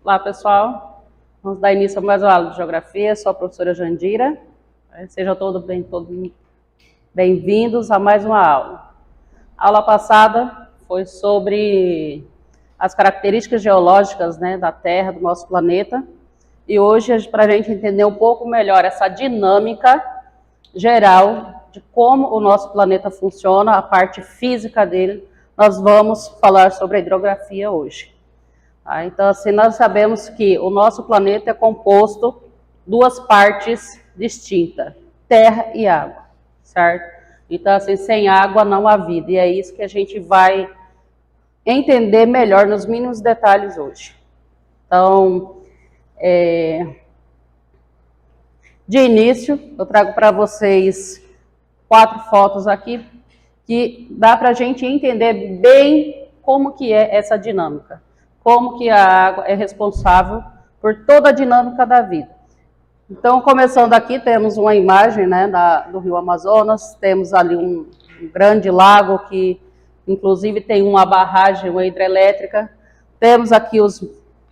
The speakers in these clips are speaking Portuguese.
Olá, pessoal. Vamos dar início a mais uma aula de Geografia. Sou a professora Jandira. Sejam todos bem-vindos a mais uma aula. A aula passada foi sobre as características geológicas, né, da Terra, do nosso planeta. E hoje, para a gente entender um pouco melhor essa dinâmica geral de como o nosso planeta funciona, a parte física dele, nós vamos falar sobre a hidrografia hoje. Então, assim, nós sabemos que o nosso planeta é composto de duas partes distintas, terra e água, certo? Então, assim, sem água não há vida, e é isso que a gente vai entender melhor nos mínimos detalhes hoje. Então, de início, eu trago para vocês 4 fotos aqui, que dá para a gente entender bem como que é essa dinâmica. Como que a água é responsável por toda a dinâmica da vida. Então, começando aqui, temos uma imagem, né, do rio Amazonas, temos ali um grande lago que, inclusive, tem uma barragem, uma hidrelétrica. Temos aqui os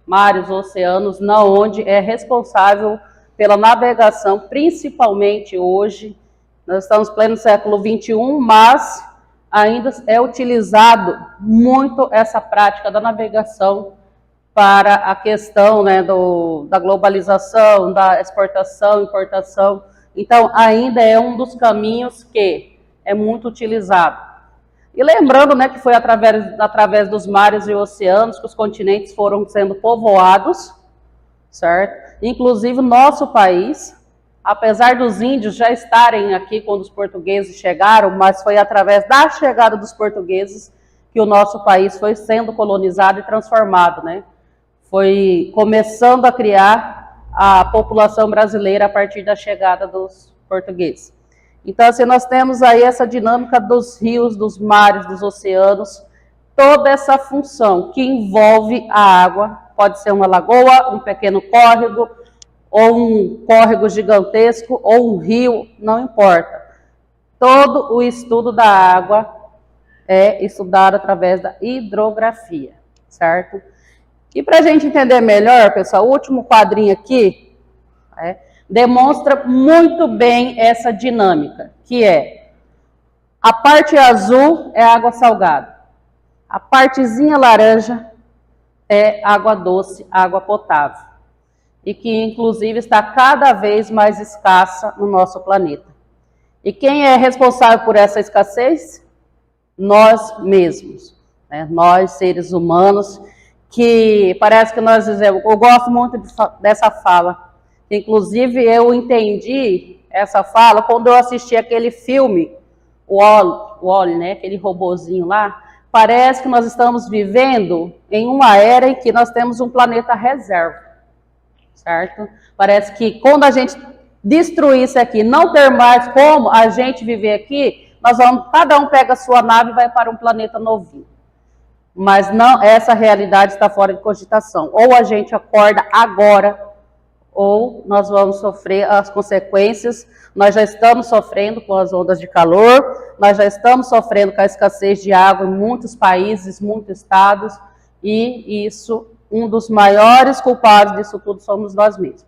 mares, oceanos, onde é responsável pela navegação, principalmente hoje. Nós estamos em pleno século XXI, mas ainda é utilizado muito essa prática da navegação para a questão, né, da globalização, da exportação, importação. Então, ainda é um dos caminhos que é muito utilizado. E lembrando, né, que foi através dos mares e oceanos que os continentes foram sendo povoados, certo? Inclusive, nosso país, apesar dos índios já estarem aqui quando os portugueses chegaram, mas foi através da chegada dos portugueses que o nosso país foi sendo colonizado e transformado, né? Foi começando a criar a população brasileira a partir da chegada dos portugueses. Então, assim, nós temos aí essa dinâmica dos rios, dos mares, dos oceanos, toda essa função que envolve a água, pode ser uma lagoa, um pequeno córrego, ou um córrego gigantesco, ou um rio, não importa. Todo o estudo da água é estudado através da hidrografia, certo? E para a gente entender melhor, pessoal, o último quadrinho aqui demonstra muito bem essa dinâmica, que é a parte azul é água salgada, a partezinha laranja é água doce, água potável, e que inclusive está cada vez mais escassa no nosso planeta. E quem é responsável por essa escassez? Nós mesmos, né? Nós, seres humanos, que parece que nós dizemos, eu gosto muito dessa fala, inclusive eu entendi essa fala quando eu assisti aquele filme, o Wall-E, né? Aquele robozinho lá. Parece que nós estamos vivendo em uma era em que nós temos um planeta reserva, certo? Parece que quando a gente destruir isso aqui, não ter mais como a gente viver aqui, cada um pega a sua nave e vai para um planeta novinho. Mas não, essa realidade está fora de cogitação. Ou a gente acorda agora, ou nós vamos sofrer as consequências. Nós já estamos sofrendo com as ondas de calor, nós já estamos sofrendo com a escassez de água em muitos países, muitos estados, e isso, um dos maiores culpados disso tudo somos nós mesmos.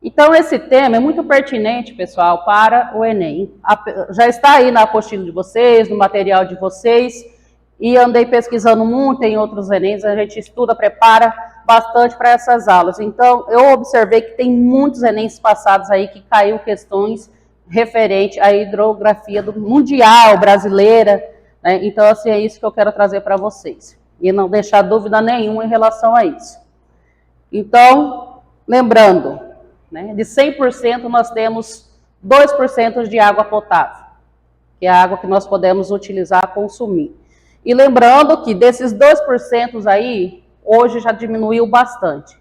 Então, esse tema é muito pertinente, pessoal, para o Enem. Já está aí na apostila de vocês, no material de vocês, e andei pesquisando muito em outros Enems, a gente estuda, prepara bastante para essas aulas. Então, eu observei que tem muitos Enems passados aí que caiu questões referentes à hidrografia do mundial, brasileira, né? Então, assim, é isso que eu quero trazer para vocês. E não deixar dúvida nenhuma em relação a isso. Então, lembrando, né, de 100% nós temos 2% de água potável, que é a água que nós podemos utilizar, consumir. E lembrando que desses 2% aí, hoje já diminuiu bastante.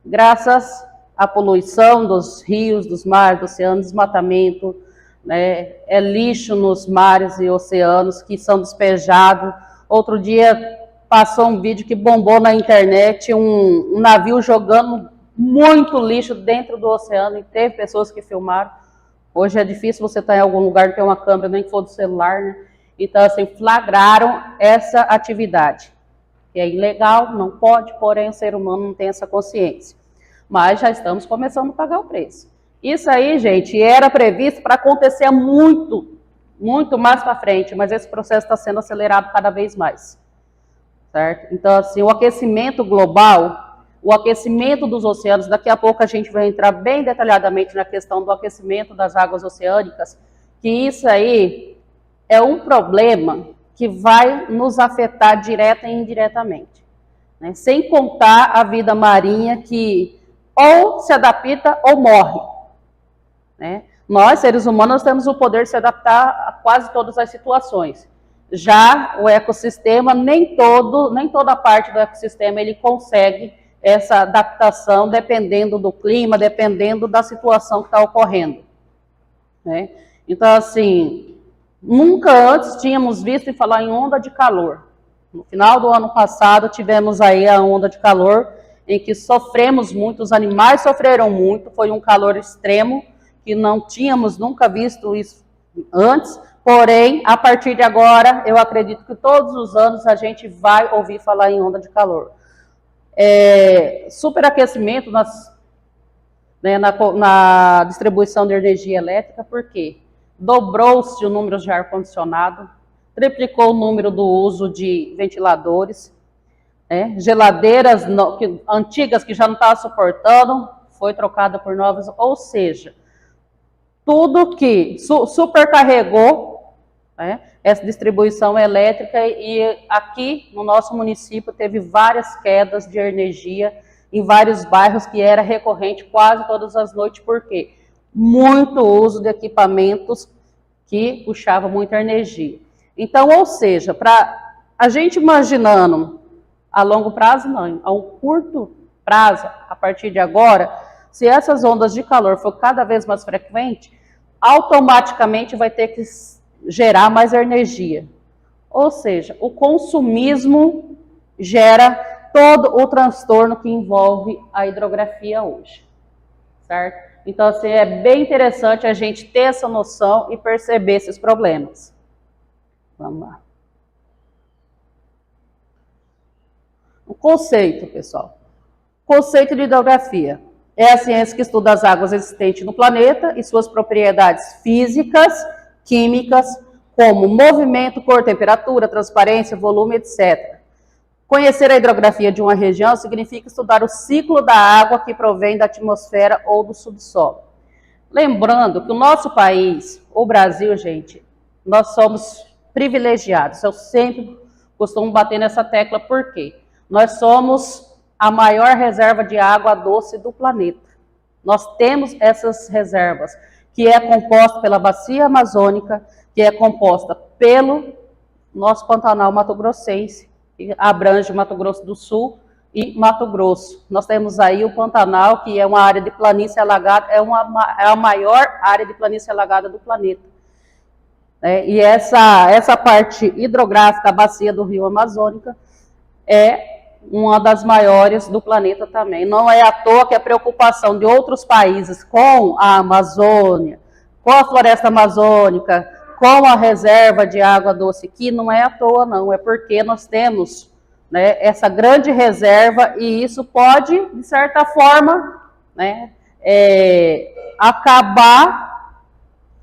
Graças à poluição dos rios, dos mares, do oceano, desmatamento, né, é lixo nos mares e oceanos que são despejados. Outro dia passou um vídeo que bombou na internet, um navio jogando muito lixo dentro do oceano, e teve pessoas que filmaram. Hoje é difícil você estar em algum lugar que tem uma câmera, nem que for do celular, né? Então, assim, flagraram essa atividade. que é ilegal, não pode, porém o ser humano não tem essa consciência. Mas já estamos começando a pagar o preço. Isso aí, gente, era previsto para acontecer muito mais para frente, mas esse processo está sendo acelerado cada vez mais. Certo? Então, assim, o aquecimento global, o aquecimento dos oceanos, daqui a pouco a gente vai entrar bem detalhadamente na questão do aquecimento das águas oceânicas, que isso aí é um problema que vai nos afetar direta e indiretamente, né? Sem contar a vida marinha que ou se adapta ou morre, né? Nós, seres humanos, temos o poder de se adaptar a quase todas as situações. Já o ecossistema, nem toda parte do ecossistema ele consegue essa adaptação dependendo do clima, dependendo da situação que está ocorrendo, né? Então, assim, nunca antes tínhamos visto e falar em onda de calor. No final do ano passado tivemos aí a onda de calor em que sofremos muito, os animais sofreram muito, foi um calor extremo que não tínhamos nunca visto isso antes. Porém, a partir de agora, eu acredito que todos os anos a gente vai ouvir falar em onda de calor. Superaquecimento na distribuição de energia elétrica, por quê? Dobrou-se o número de ar-condicionado, triplicou o número do uso de ventiladores, geladeiras antigas que já não estavam suportando, foi trocada por novas, ou seja, tudo que supercarregou essa distribuição elétrica, e aqui no nosso município teve várias quedas de energia em vários bairros que era recorrente quase todas as noites, por quê? Muito uso de equipamentos que puxavam muita energia. Então, ou seja, para a gente imaginando a longo prazo, não, a um curto prazo, a partir de agora, se essas ondas de calor for cada vez mais frequentes, automaticamente vai ter que gerar mais energia. Ou seja, o consumismo gera todo o transtorno que envolve a hidrografia hoje, certo? Então, assim, é bem interessante a gente ter essa noção e perceber esses problemas. Vamos lá. O conceito, pessoal. Conceito de hidrografia. É a ciência que estuda as águas existentes no planeta e suas propriedades físicas, químicas, como movimento, cor, temperatura, transparência, volume, etc. Conhecer a hidrografia de uma região significa estudar o ciclo da água que provém da atmosfera ou do subsolo. Lembrando que o nosso país, o Brasil, gente, nós somos privilegiados. Eu sempre costumo bater nessa tecla, por quê? Nós somos a maior reserva de água doce do planeta. Nós temos essas reservas, que é composta pela bacia amazônica, que é composta pelo nosso Pantanal mato-grossense, que abrange Mato Grosso do Sul e Mato Grosso. Nós temos aí o Pantanal, que é uma área de planície alagada, é a maior área de planície alagada do planeta. E essa parte hidrográfica, a bacia do Rio Amazônica, é uma das maiores do planeta também. Não é à toa que a preocupação de outros países com a Amazônia, com a floresta amazônica, com a reserva de água doce aqui, não é à toa não, é porque nós temos, essa grande reserva, e isso pode, de certa forma, acabar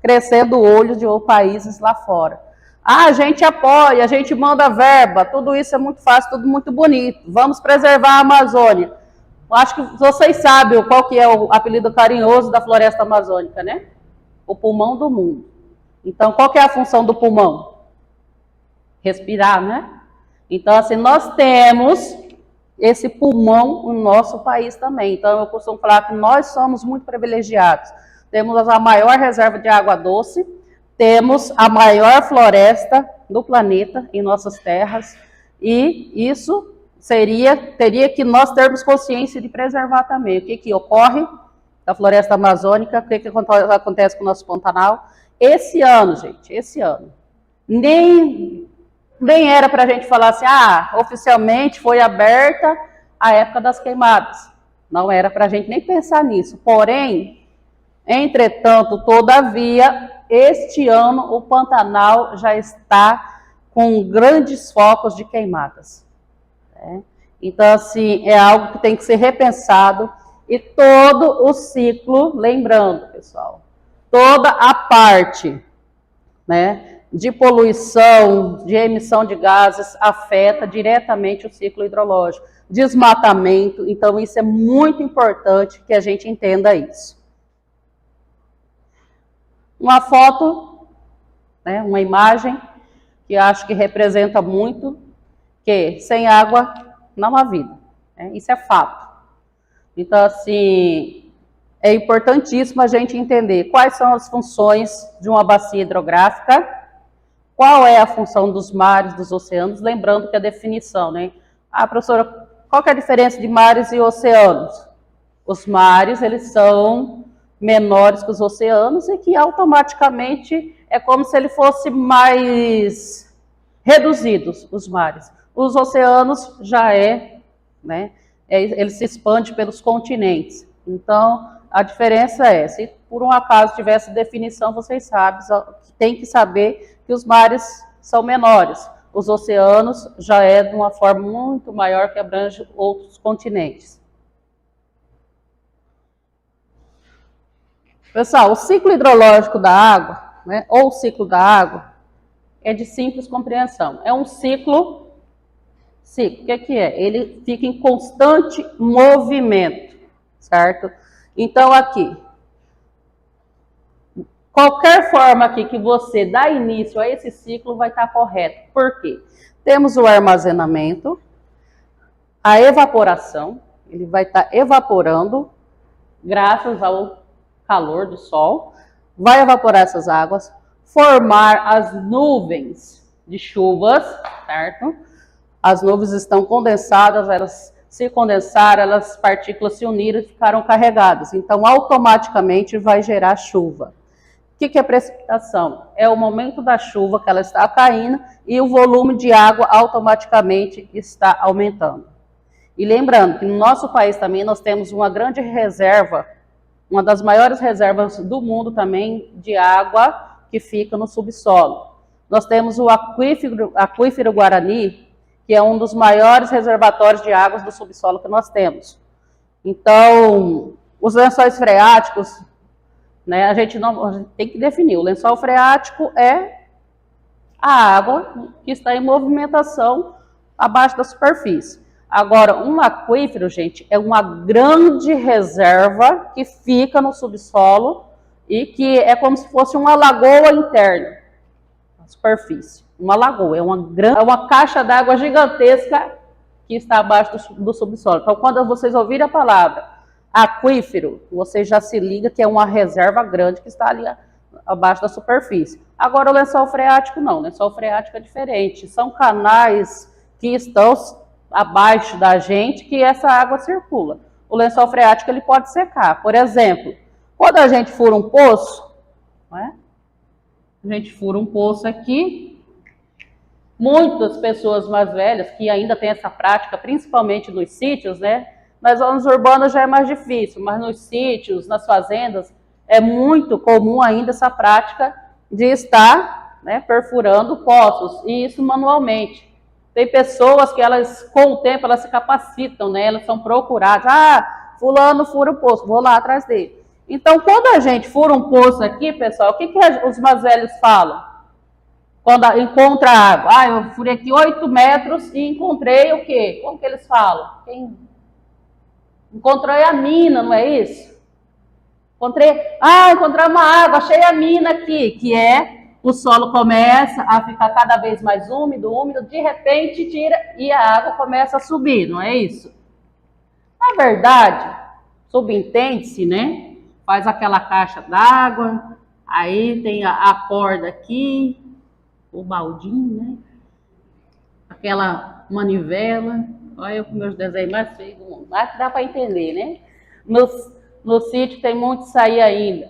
crescendo o olho de países lá fora. A gente apoia, a gente manda verba, tudo isso é muito fácil, tudo muito bonito. Vamos preservar a Amazônia. Acho que vocês sabem qual que é o apelido carinhoso da floresta amazônica, né? O pulmão do mundo. Então, qual que é a função do pulmão? Respirar, né? Então, assim, nós temos esse pulmão no nosso país também. Então, eu costumo falar que nós somos muito privilegiados. Temos a maior reserva de água doce, temos a maior floresta do planeta em nossas terras, e isso teria que nós termos consciência de preservar também. O que ocorre da floresta amazônica, o que acontece com o nosso Pantanal. Esse ano, gente, nem era para a gente falar assim, oficialmente foi aberta a época das queimadas. Não era para a gente nem pensar nisso. Porém, entretanto, todavia, este ano o Pantanal já está com grandes focos de queimadas. né? Então, assim, é algo que tem que ser repensado e todo o ciclo, lembrando, pessoal, toda a parte, né, de poluição, de emissão de gases, afeta diretamente o ciclo hidrológico. Desmatamento, então isso é muito importante que a gente entenda isso. Uma foto, né, uma imagem que acho que representa muito que sem água não há vida, né? Isso é fato. Então, assim, é importantíssimo a gente entender quais são as funções de uma bacia hidrográfica, qual é a função dos mares, dos oceanos, lembrando que a definição, né? Ah, professora, qual que é a diferença de mares e oceanos? Os mares, eles são menores que os oceanos e que automaticamente é como se ele fosse mais reduzidos, os mares. Os oceanos já né, ele se expande pelos continentes. Então, a diferença é, se por um acaso tivesse definição, vocês sabem, tem que saber que os mares são menores. Os oceanos já é de uma forma muito maior que abrange outros continentes. Pessoal, o ciclo hidrológico da água, né, ou o ciclo da água, é de simples compreensão. É um ciclo, o que é? Ele fica em constante movimento, certo? Então, aqui, qualquer forma aqui que você dá início a esse ciclo vai estar correto. Por quê? Temos o armazenamento, a evaporação, ele vai estar evaporando graças ao calor do sol, vai evaporar essas águas, formar as nuvens de chuvas, certo? As nuvens estão condensadas, elas se condensaram, as partículas se uniram e ficaram carregadas. Então, automaticamente vai gerar chuva. O que é precipitação? É o momento da chuva que ela está caindo e o volume de água automaticamente está aumentando. E lembrando que no nosso país também nós temos uma grande reserva, uma das maiores reservas do mundo também de água que fica no subsolo. Nós temos o aquífero Guarani, que é um dos maiores reservatórios de águas do subsolo que nós temos. Então, os lençóis freáticos, né, a gente tem que definir. O lençol freático é a água que está em movimentação abaixo da superfície. Agora, um aquífero, gente, é uma grande reserva que fica no subsolo e que é como se fosse uma lagoa interna, na superfície. Uma lagoa, é uma caixa d'água gigantesca que está abaixo do subsolo. Então, quando vocês ouvirem a palavra aquífero, você já se liga que é uma reserva grande que está ali abaixo da superfície. Agora, o lençol freático não, o lençol freático é diferente. São canais que estão abaixo da gente que essa água circula. O lençol freático ele pode secar. Por exemplo, quando a gente fura um poço, né? A gente fura um poço aqui, muitas pessoas mais velhas que ainda têm essa prática, principalmente nos sítios, né? Nas zonas urbanas já é mais difícil, mas nos sítios, nas fazendas, é muito comum ainda essa prática de estar, né, perfurando poços, e isso manualmente. Tem pessoas que elas, com o tempo, elas se capacitam, né? Elas são procuradas. Ah, fulano fura o poço, vou lá atrás dele. Então, quando a gente fura um poço aqui, pessoal, o que os mais velhos falam? Quando encontra água. Ah, eu furei aqui 8 metros e encontrei o quê? Como que eles falam? Encontrei a mina, não é isso? Encontrei uma água, achei a mina aqui, que é o solo começa a ficar cada vez mais úmido, de repente tira e a água começa a subir, não é isso? Na verdade, subentende-se, né? Faz aquela caixa d'água, aí tem a corda aqui, o baldinho, né? Aquela manivela. Olha eu com meus desenhos mais feios do mundo. Mas dá para entender, né? No sítio tem muito isso aí ainda.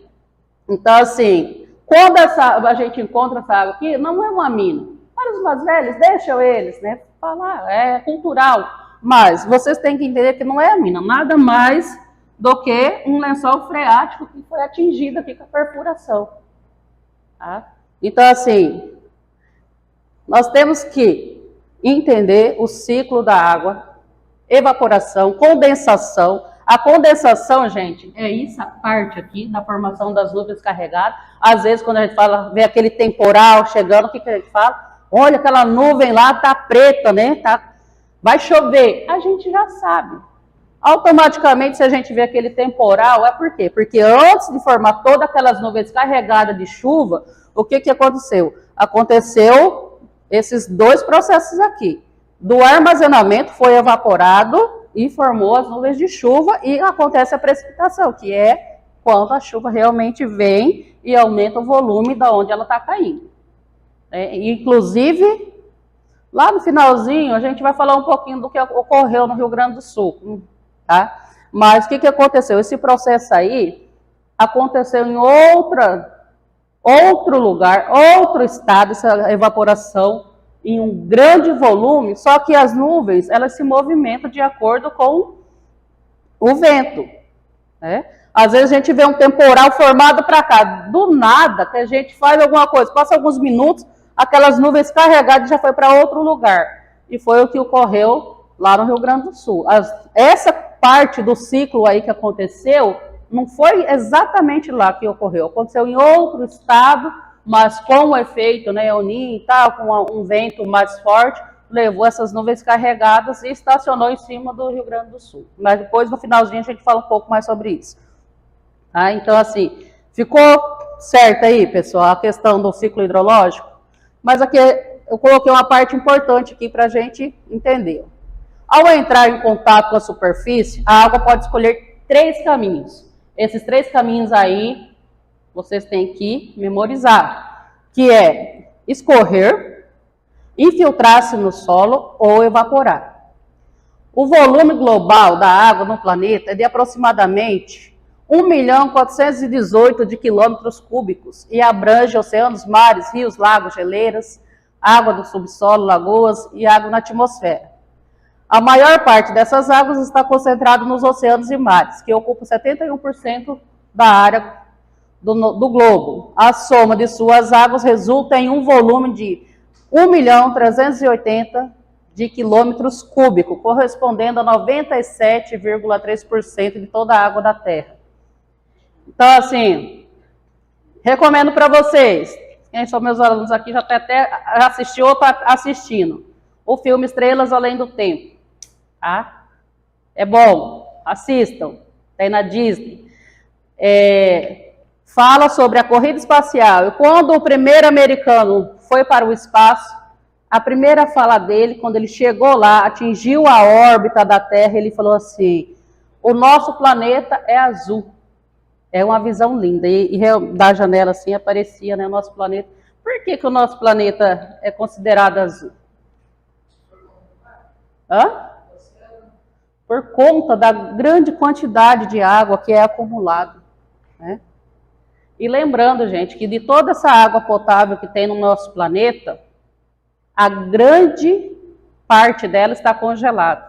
Então, assim, quando a gente encontra essa água aqui, não é uma mina. Para os mais velhos, deixam eles, né? Falar, é cultural. Mas vocês têm que entender que não é a mina, nada mais do que um lençol freático que foi atingido aqui com a perfuração. Tá? Então, assim, nós temos que entender o ciclo da água, evaporação, condensação. A condensação, gente, é essa parte aqui da formação das nuvens carregadas. Às vezes, quando a gente fala, vê aquele temporal chegando, o que a gente fala? Olha, aquela nuvem lá tá preta, né? Vai chover. A gente já sabe. Automaticamente, se a gente vê aquele temporal, é por quê? Porque antes de formar todas aquelas nuvens carregadas de chuva, o que aconteceu? Aconteceu esses dois processos aqui. Do armazenamento foi evaporado e formou as nuvens de chuva e acontece a precipitação, que é quando a chuva realmente vem e aumenta o volume da onde ela está caindo. Inclusive, lá no finalzinho, a gente vai falar um pouquinho do que ocorreu no Rio Grande do Sul, tá? Mas o que aconteceu? Esse processo aí aconteceu em outro lugar, outro estado, essa evaporação em um grande volume, só que as nuvens, elas se movimentam de acordo com o vento, né? Às vezes a gente vê um temporal formado para cá, do nada, que a gente faz alguma coisa, passa alguns minutos, aquelas nuvens carregadas já foi para outro lugar. E foi o que ocorreu lá no Rio Grande do Sul. Essa parte do ciclo aí que aconteceu, não foi exatamente lá que ocorreu, aconteceu em outro estado, mas com o efeito, né, El Niño e tal, com um vento mais forte, levou essas nuvens carregadas e estacionou em cima do Rio Grande do Sul. Mas depois, no finalzinho, a gente fala um pouco mais sobre isso. Tá? Então, assim, ficou certo aí, pessoal, a questão do ciclo hidrológico? Mas aqui eu coloquei uma parte importante aqui para a gente entender. Ao entrar em contato com a superfície, a água pode escolher 3 caminhos. Esses 3 caminhos aí, vocês têm que memorizar, que é escorrer, infiltrar-se no solo ou evaporar. O volume global da água no planeta é de aproximadamente 1.418 de quilômetros cúbicos e abrange oceanos, mares, rios, lagos, geleiras, água do subsolo, lagoas e água na atmosfera. A maior parte dessas águas está concentrada nos oceanos e mares, que ocupam 71% da área do globo. A soma de suas águas resulta em um volume de 1.380 de quilômetros cúbicos, correspondendo a 97,3% de toda a água da Terra. Então, assim, recomendo para vocês, quem são meus alunos aqui, já até assistiu ou está assistindo, o filme Estrelas Além do Tempo. Tá? É bom, assistam, tem na Disney. Fala sobre a corrida espacial. E quando o primeiro americano foi para o espaço, a primeira fala dele, quando ele chegou lá, atingiu a órbita da Terra, ele falou assim: o nosso planeta é azul. É uma visão linda. E da janela assim aparecia, né, o nosso planeta. Por que o nosso planeta é considerado azul? Por conta da grande quantidade de água que é acumulada, né? E lembrando, gente, que de toda essa água potável que tem no nosso planeta, a grande parte dela está congelada.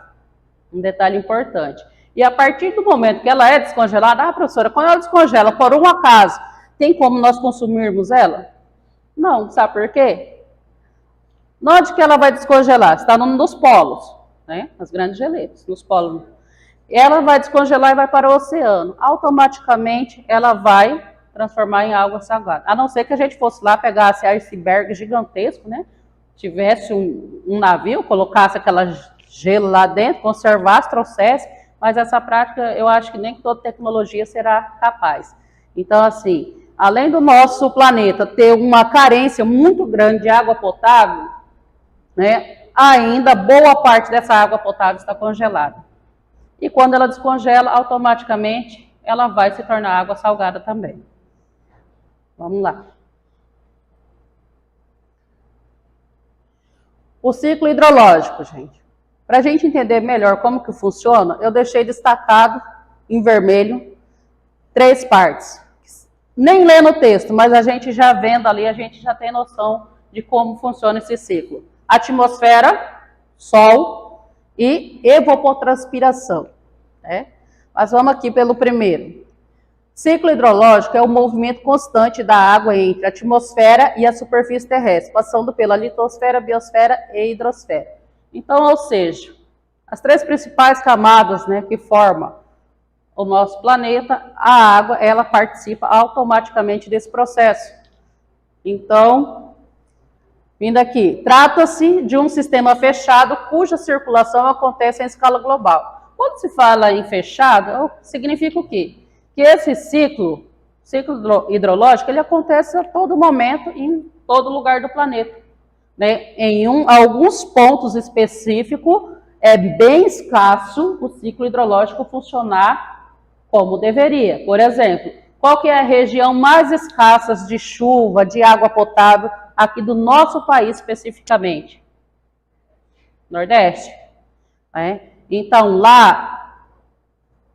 Um detalhe importante. E a partir do momento que ela é descongelada, professora, quando ela descongela, por um acaso, tem como nós consumirmos ela? Não, sabe por quê? Onde que ela vai descongelar? Está nos polos, né? Nas grandes geleiras, nos polos. Ela vai descongelar e vai para o oceano. Automaticamente, ela vai transformar em água salgada. A não ser que a gente fosse lá, pegasse iceberg gigantesco, né? Tivesse um navio, colocasse aquela gelo lá dentro, conservasse, trouxesse, mas essa prática eu acho que nem toda tecnologia será capaz. Então, assim, além do nosso planeta ter uma carência muito grande de água potável, né, ainda boa parte dessa água potável está congelada. E quando ela descongela, automaticamente ela vai se tornar água salgada também. Vamos lá. O ciclo hidrológico, gente. Para a gente entender melhor como que funciona, eu deixei destacado em vermelho 3 partes. Nem lendo o texto, mas a gente já vendo ali, a gente já tem noção de como funciona esse ciclo. Atmosfera, Sol e evapotranspiração, né? Mas vamos aqui pelo primeiro. Ciclo hidrológico é o movimento constante da água entre a atmosfera e a superfície terrestre, passando pela litosfera, biosfera e hidrosfera. Então, ou seja, as três principais camadas, né, que formam o nosso planeta, a água, ela participa automaticamente desse processo. Então, vindo aqui, trata-se de um sistema fechado cuja circulação acontece em escala global. Quando se fala em fechado, significa o quê? Que esse ciclo hidrológico, ele acontece a todo momento, em todo lugar do planeta. Né? Alguns pontos específicos, é bem escasso o ciclo hidrológico funcionar como deveria. Por exemplo, qual que é a região mais escassa de chuva, de água potável, aqui do nosso país especificamente? Nordeste. Né? Então, lá,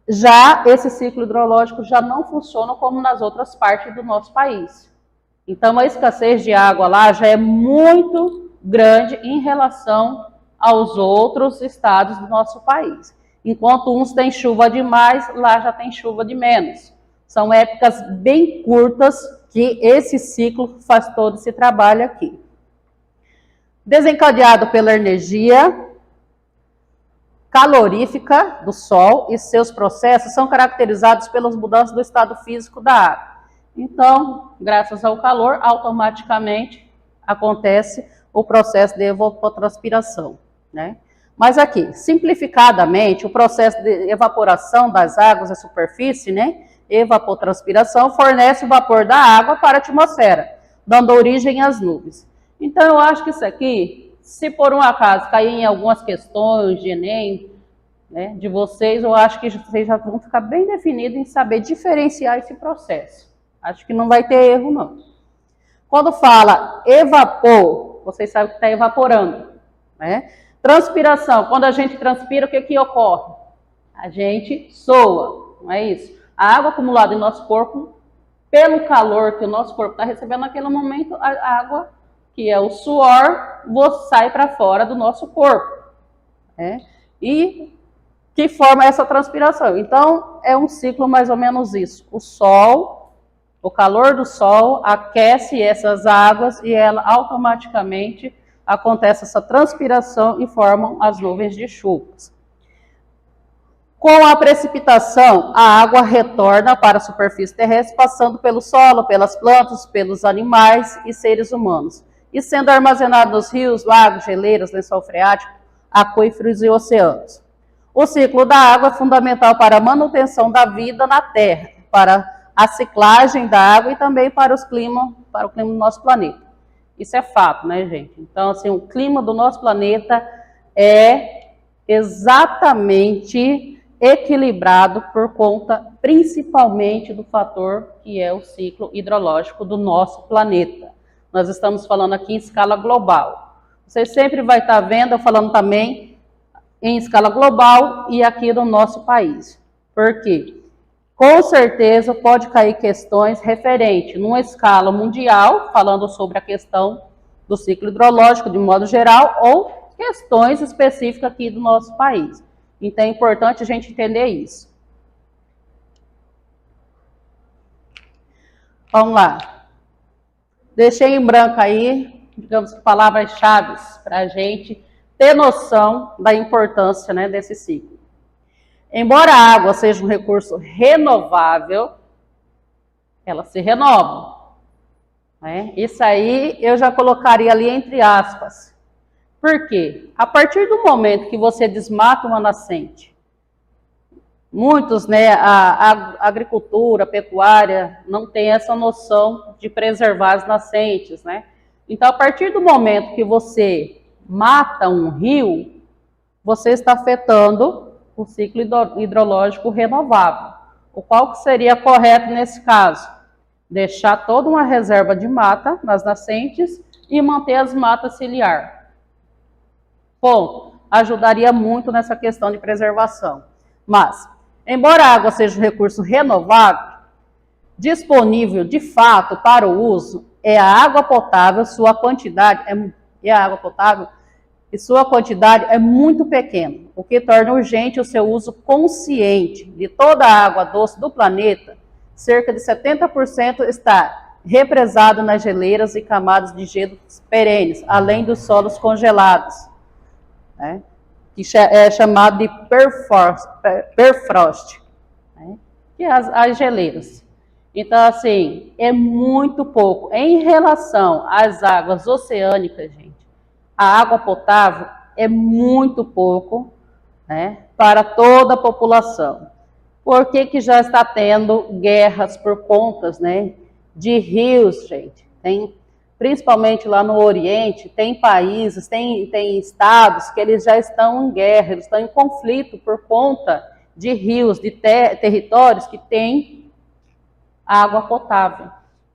já esse ciclo hidrológico já não funciona como nas outras partes do nosso país. Então, a escassez de água lá já é muito grande em relação aos outros estados do nosso país. Enquanto uns têm chuva demais, lá já tem chuva de menos. São épocas bem curtas que esse ciclo faz todo esse trabalho aqui. Desencadeado pela energia calorífica do Sol e seus processos são caracterizados pelas mudanças do estado físico da água. Então, graças ao calor, automaticamente acontece o processo de evapotranspiração, né? Mas aqui, simplificadamente, o processo de evaporação das águas à superfície, né? Evapotranspiração fornece o vapor da água para a atmosfera, dando origem às nuvens. Então, eu acho que isso aqui, se por um acaso cair em algumas questões de Enem, né, de vocês, eu acho que vocês já vão ficar bem definidos em saber diferenciar esse processo. Acho que não vai ter erro, não. Quando fala evapor, vocês sabem que está evaporando, né? Transpiração, quando a gente transpira, o que ocorre? A gente soa, não é isso? A água acumulada em nosso corpo, pelo calor que o nosso corpo está recebendo naquele momento, a água, que é o suor, sai para fora do nosso corpo, né? E que forma essa transpiração. Então, é um ciclo mais ou menos isso. O Sol, o calor do Sol aquece essas águas e ela automaticamente acontece essa transpiração e formam as nuvens de chuvas. Com a precipitação, a água retorna para a superfície terrestre, passando pelo solo, pelas plantas, pelos animais e seres humanos, e sendo armazenada nos rios, lagos, geleiras, lençol freático, aquíferos e oceanos. O ciclo da água é fundamental para a manutenção da vida na Terra, para a ciclagem da água e também para o clima do nosso planeta. Isso é fato, né, gente? Então, assim, o clima do nosso planeta é exatamente equilibrado por conta, principalmente, do fator que é o ciclo hidrológico do nosso planeta. Nós estamos falando aqui em escala global. Você sempre vai estar vendo, eu falando também em escala global e aqui no nosso país. Por quê? Com certeza pode cair questões referentes numa escala mundial, falando sobre a questão do ciclo hidrológico de modo geral, ou questões específicas aqui do nosso país. Então é importante a gente entender isso. Vamos lá. Deixei em branco aí, digamos, palavras-chave para a gente ter noção da importância, né, desse ciclo. Embora a água seja um recurso renovável, ela se renova, né? Isso aí eu já colocaria ali entre aspas. Por quê? A partir do momento que você desmata uma nascente, muitos, né, a agricultura, a pecuária, não tem essa noção de preservar as nascentes, né? Então, a partir do momento que você mata um rio, você está afetando o ciclo hidrológico renovável. O qual que seria correto nesse caso? Deixar toda uma reserva de mata nas nascentes e manter as matas ciliar. Ponto. Ajudaria muito nessa questão de preservação. Mas, embora a água seja um recurso renovável, disponível de fato para o uso, é a água potável, sua quantidade é muito pequena, o que torna urgente o seu uso consciente de toda a água doce do planeta. Cerca de 70% está represado nas geleiras e camadas de gelo perenes, além dos solos congelados. né? Que é chamado de perfrost, né? Que é as geleiras. Então, assim, é muito pouco. Em relação às águas oceânicas, gente, a água potável é muito pouco, né, para toda a população. Por que já está tendo guerras por contas, né, de rios, gente? Tem, principalmente lá no Oriente, tem países, tem estados que eles já estão em guerra, eles estão em conflito por conta de rios, de territórios que têm água potável.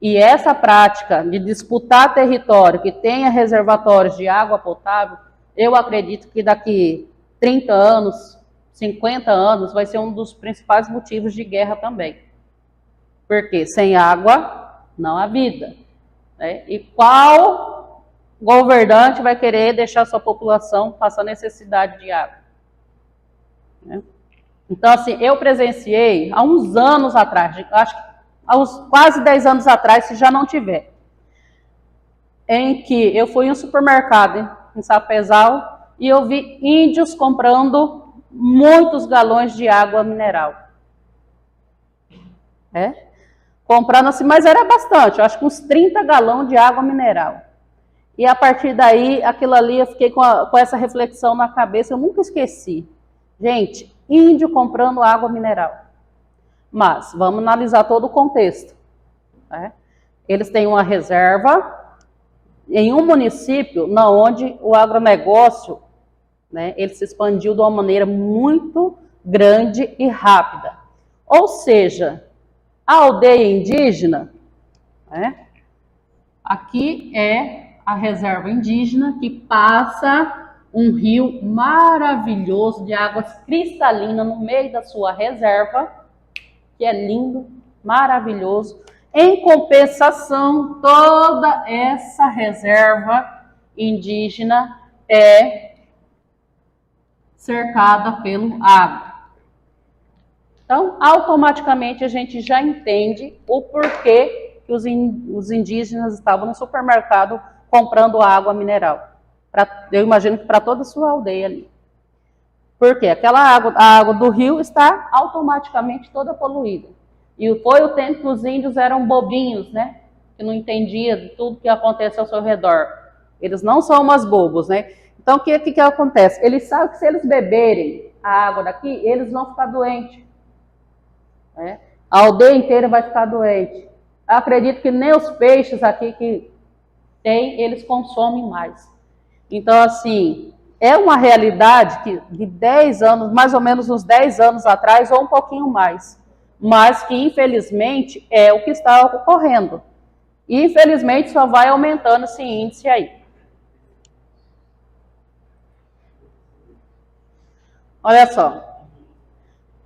E essa prática de disputar território que tenha reservatórios de água potável, eu acredito que daqui 30 anos, 50 anos, vai ser um dos principais motivos de guerra também. Porque sem água não há vida, né? E qual governante vai querer deixar sua população passar necessidade de água? Né? Então, assim, eu presenciei há uns anos atrás, acho que há uns quase 10 anos atrás, se já não tiver, em que eu fui em um supermercado em Sapezal e eu vi índios comprando muitos galões de água mineral. Comprando assim, mas era bastante, eu acho que uns 30 galões de água mineral. E a partir daí, aquilo ali, eu fiquei com essa reflexão na cabeça, eu nunca esqueci. Gente, índio comprando água mineral. Mas vamos analisar todo o contexto, né? Eles têm uma reserva em um município onde o agronegócio, né, ele se expandiu de uma maneira muito grande e rápida. Ou seja, a aldeia indígena, né, aqui é a reserva indígena que passa um rio maravilhoso de águas cristalinas no meio da sua reserva, que é lindo, maravilhoso. Em compensação, toda essa reserva indígena é cercada pelo água. Então, automaticamente a gente já entende o porquê que os indígenas estavam no supermercado comprando água mineral. Eu imagino que para toda a sua aldeia ali. Porque aquela água, a água do rio está automaticamente toda poluída. E foi o tempo que os índios eram bobinhos, né? Que não entendiam de tudo que acontece ao seu redor. Eles não são umas bobos, né? Então, o que acontece? Eles sabem que se eles beberem a água daqui, eles vão ficar doentes. Né? A aldeia inteira vai ficar doente. Eu acredito que nem os peixes aqui que tem, eles consomem mais. Então, assim, é uma realidade que de 10 anos, mais ou menos uns 10 anos atrás, ou um pouquinho mais, mas que infelizmente é o que está ocorrendo. E infelizmente só vai aumentando esse índice aí. Olha só,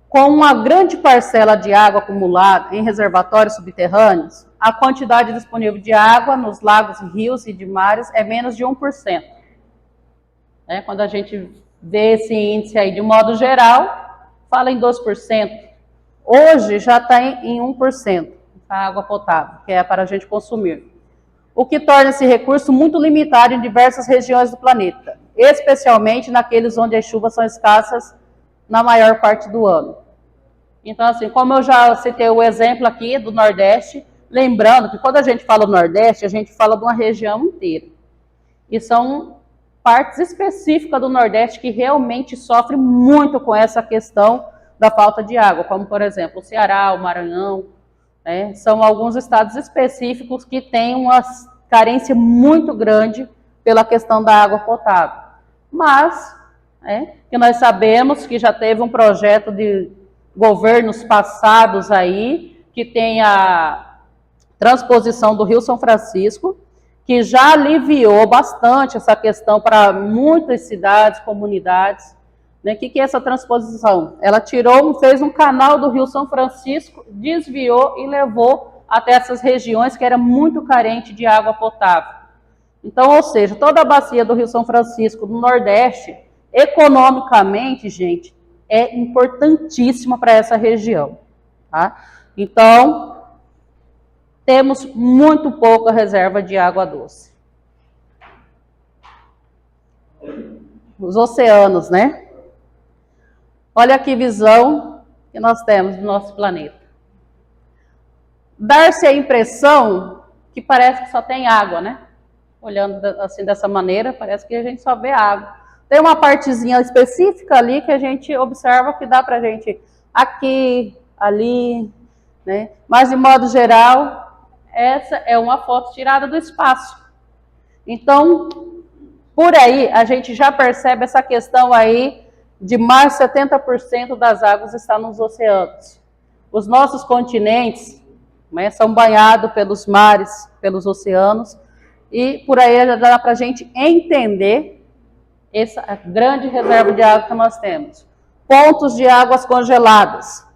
com uma grande parcela de água acumulada em reservatórios subterrâneos, a quantidade disponível de água nos lagos, rios e de mares é menos de 1%. Quando a gente vê esse índice aí de modo geral, fala em 2%. Hoje já está em 1% a água potável, que é para a gente consumir. O que torna esse recurso muito limitado em diversas regiões do planeta, especialmente naqueles onde as chuvas são escassas na maior parte do ano. Então, assim, como eu já citei o exemplo aqui do Nordeste, lembrando que quando a gente fala do Nordeste, a gente fala de uma região inteira. E são partes específicas do Nordeste que realmente sofrem muito com essa questão da falta de água, como, por exemplo, o Ceará, o Maranhão, né? São alguns estados específicos que têm uma carência muito grande pela questão da água potável. Mas, que nós sabemos que já teve um projeto de governos passados aí, que tem a transposição do Rio São Francisco, que já aliviou bastante essa questão para muitas cidades, comunidades. O que é essa transposição? Ela fez um canal do Rio São Francisco, desviou e levou até essas regiões que eram muito carentes de água potável. Então, ou seja, toda a bacia do Rio São Francisco, do Nordeste, economicamente, gente, é importantíssima para essa região. Tá? Então, temos muito pouca reserva de água doce. os oceanos, né? Olha que visão que nós temos do nosso planeta. Dar-se a impressão que parece que só tem água, né? Olhando assim dessa maneira, parece que a gente só vê água. Tem uma partezinha específica ali que a gente observa que dá pra gente aqui, ali, né? Mas de modo geral, essa é uma foto tirada do espaço. Então, por aí, a gente já percebe essa questão aí de mais de 70% das águas estão nos oceanos. Os nossos continentes, né, são banhados pelos mares, pelos oceanos, e por aí já dá para a gente entender essa grande reserva de água que nós temos. Pontos de águas congeladas,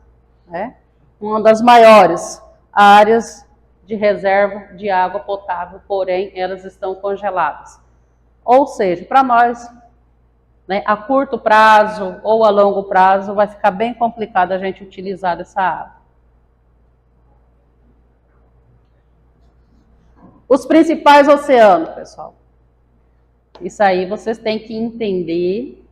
né? Uma das maiores áreas de reserva de água potável, porém elas estão congeladas. Ou seja, para nós, né, a curto prazo ou a longo prazo, vai ficar bem complicado a gente utilizar essa água. Os principais oceanos, pessoal. Isso aí vocês têm que entender,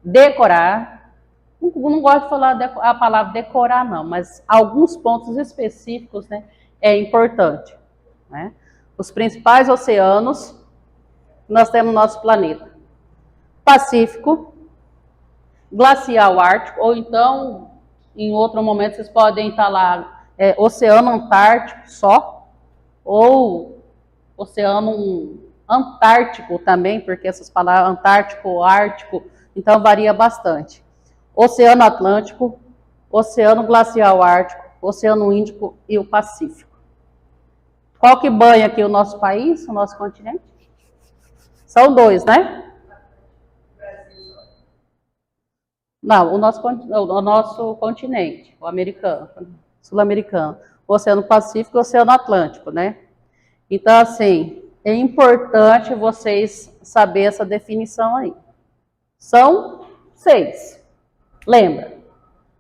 decorar. Não gosto de falar a palavra decorar, não, mas alguns pontos específicos, né, é importante, né? Os principais oceanos nós temos no nosso planeta: Pacífico, Glacial Ártico, ou então, em outro momento, vocês podem estar lá, Oceano Antártico só, ou Oceano Antártico também, porque essas palavras Antártico, Ártico, então varia bastante. Oceano Atlântico, Oceano Glacial Ártico, Oceano Índico e o Pacífico. Qual que banha aqui o nosso país, o nosso continente? São dois, né? Não, o nosso continente, o americano, sul-americano. O Oceano Pacífico e o Oceano Atlântico, né? Então, assim, é importante vocês saberem essa definição aí. São 6. Lembra?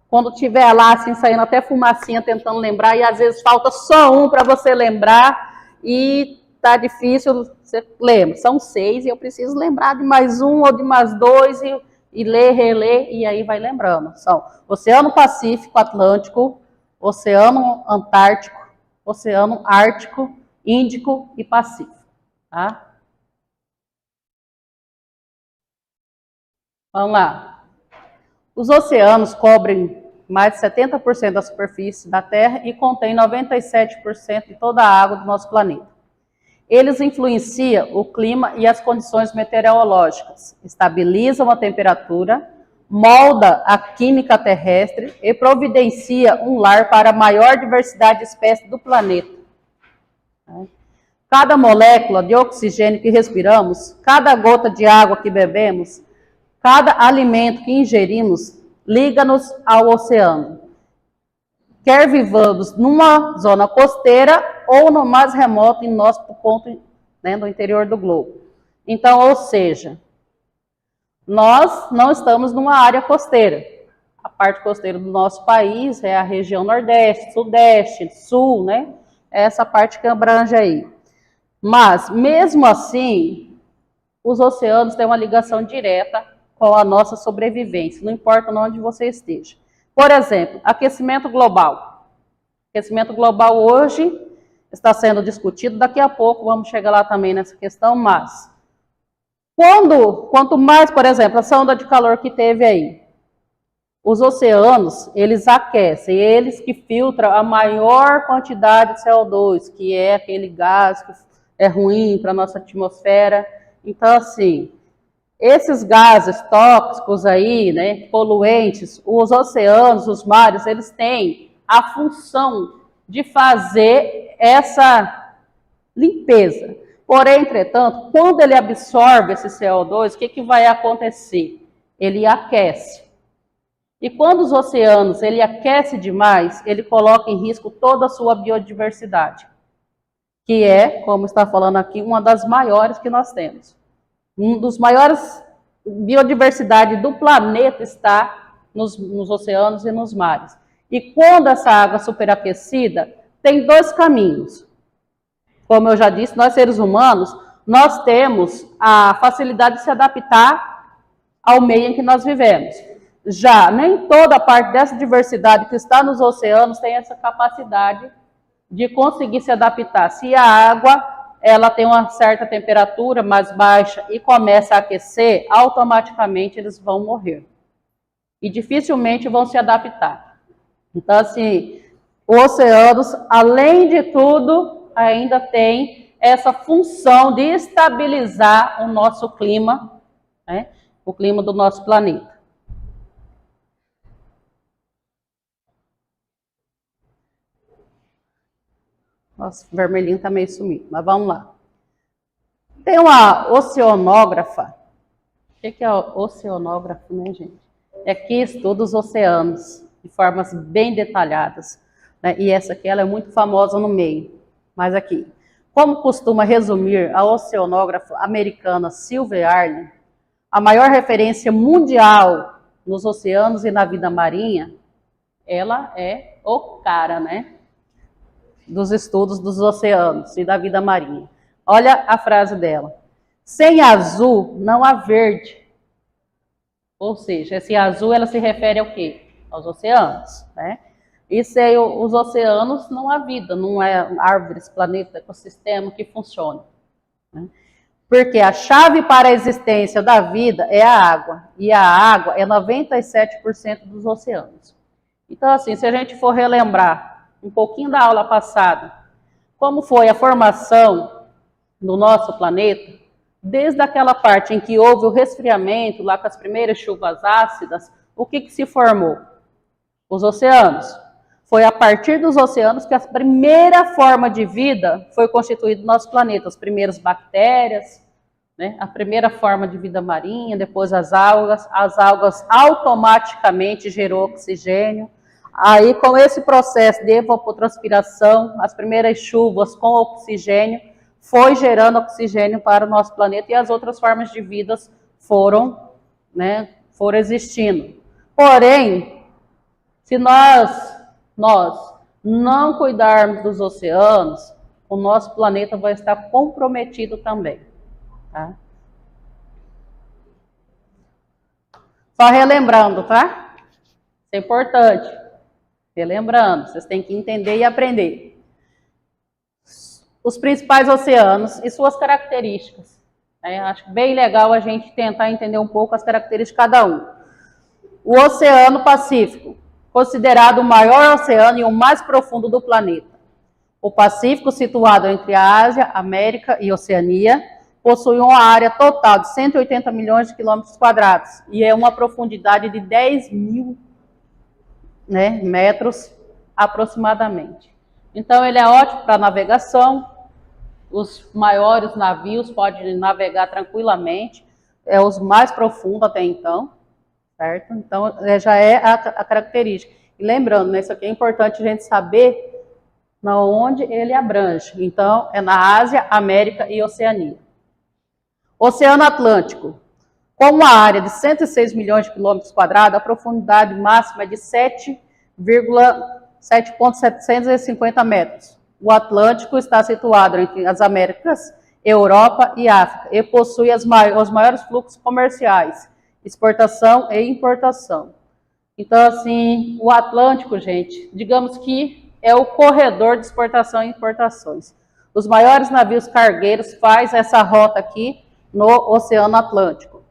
Quando tiver lá, assim, saindo até fumacinha, tentando lembrar, e às vezes falta só um para você lembrar, e tá difícil, você lembra. São 6, e eu preciso lembrar de mais um ou de mais 2, e ler, reler, e aí vai lembrando. São Oceano Pacífico, Atlântico, Oceano Antártico, Oceano Ártico, Índico e Pacífico. Tá? Vamos lá. Os oceanos cobrem mais de 70% da superfície da Terra e contêm 97% de toda a água do nosso planeta. Eles influenciam o clima e as condições meteorológicas, estabilizam a temperatura, molda a química terrestre e providencia um lar para a maior diversidade de espécies do planeta. Cada molécula de oxigênio que respiramos, cada gota de água que bebemos, cada alimento que ingerimos, liga-nos ao oceano. Quer vivamos numa zona costeira ou no mais remoto em nosso ponto, né, no interior do globo. Então, ou seja, nós não estamos numa área costeira. A parte costeira do nosso país é a região Nordeste, Sudeste, Sul, né? É essa parte que abrange aí. Mas, mesmo assim, os oceanos têm uma ligação direta com a nossa sobrevivência, não importa onde você esteja. Por exemplo, aquecimento global. Aquecimento global hoje está sendo discutido, daqui a pouco vamos chegar lá também nessa questão, mas quanto mais, por exemplo, essa onda de calor que teve aí, os oceanos, eles aquecem, eles que filtram a maior quantidade de CO2, que é aquele gás que é ruim para a nossa atmosfera. Então, assim, esses gases tóxicos aí, né, poluentes, os oceanos, os mares, eles têm a função de fazer essa limpeza. Porém, entretanto, quando ele absorve esse CO2, o que vai acontecer? Ele aquece. E quando os oceanos, ele aquece demais, ele coloca em risco toda a sua biodiversidade, que é, como está falando aqui, uma das maiores que nós temos. Um dos maiores biodiversidade do planeta está nos oceanos e nos mares. E quando essa água superaquecida, tem 2 caminhos. Como eu já disse, nós seres humanos, nós temos a facilidade de se adaptar ao meio em que nós vivemos. Já nem toda parte dessa diversidade que está nos oceanos tem essa capacidade de conseguir se adaptar. Se a água ela tem uma certa temperatura mais baixa e começa a aquecer, automaticamente eles vão morrer. E dificilmente vão se adaptar. Então, assim, os oceanos, além de tudo, ainda tem essa função de estabilizar o nosso clima, né? O clima do nosso planeta. Nossa, o vermelhinho está meio sumido, mas vamos lá. Tem uma oceanógrafa. O que é oceanógrafo, né, gente? É que estuda os oceanos de formas bem detalhadas, né? E essa aqui ela é muito famosa no meio. Mas aqui, como costuma resumir a oceanógrafa americana Sylvia Arlen, a maior referência mundial nos oceanos e na vida marinha, ela é o cara, né? Dos estudos dos oceanos e da vida marinha. Olha a frase dela. Sem azul, não há verde. Ou seja, esse azul, ela se refere ao quê? Aos oceanos, né? E sem os oceanos, não há vida, não é árvores, planeta, ecossistema que funcione. Né? Porque a chave para a existência da vida é a água. E a água é 97% dos oceanos. Então, assim, se a gente for relembrar um pouquinho da aula passada, como foi a formação do nosso planeta, desde aquela parte em que houve o resfriamento, lá com as primeiras chuvas ácidas, o que se formou? Os oceanos. Foi a partir dos oceanos que a primeira forma de vida foi constituída no nosso planeta. As primeiras bactérias, né? A primeira forma de vida marinha, depois as algas automaticamente gerou oxigênio. Aí, com esse processo de evapotranspiração, as primeiras chuvas com oxigênio, foi gerando oxigênio para o nosso planeta e as outras formas de vida foram existindo. Porém, se nós não cuidarmos dos oceanos, o nosso planeta vai estar comprometido também. Tá? Só relembrando, tá? Isso é importante. Relembrando, vocês têm que entender e aprender. Os principais oceanos e suas características. Acho bem legal a gente tentar entender um pouco as características de cada um. O Oceano Pacífico, considerado o maior oceano e o mais profundo do planeta. O Pacífico, situado entre a Ásia, América e Oceania, possui uma área total de 180 milhões de quilômetros quadrados e é uma profundidade de 10 mil metros aproximadamente. Então, ele é ótimo para navegação. Os maiores navios podem navegar tranquilamente, os mais profundos até então, certo? Então, já é a característica. E lembrando, né, isso aqui é importante a gente saber na onde ele abrange. Então, é na Ásia, América e Oceania. Oceano Atlântico. Com uma área de 106 milhões de quilômetros quadrados, a profundidade máxima é de 7,750 metros. O Atlântico está situado entre as Américas, Europa e África e possui os maiores fluxos comerciais, exportação e importação. Então, assim, o Atlântico, gente, digamos que é o corredor de exportação e importações. Os maiores navios cargueiros fazem essa rota aqui no Oceano Atlântico.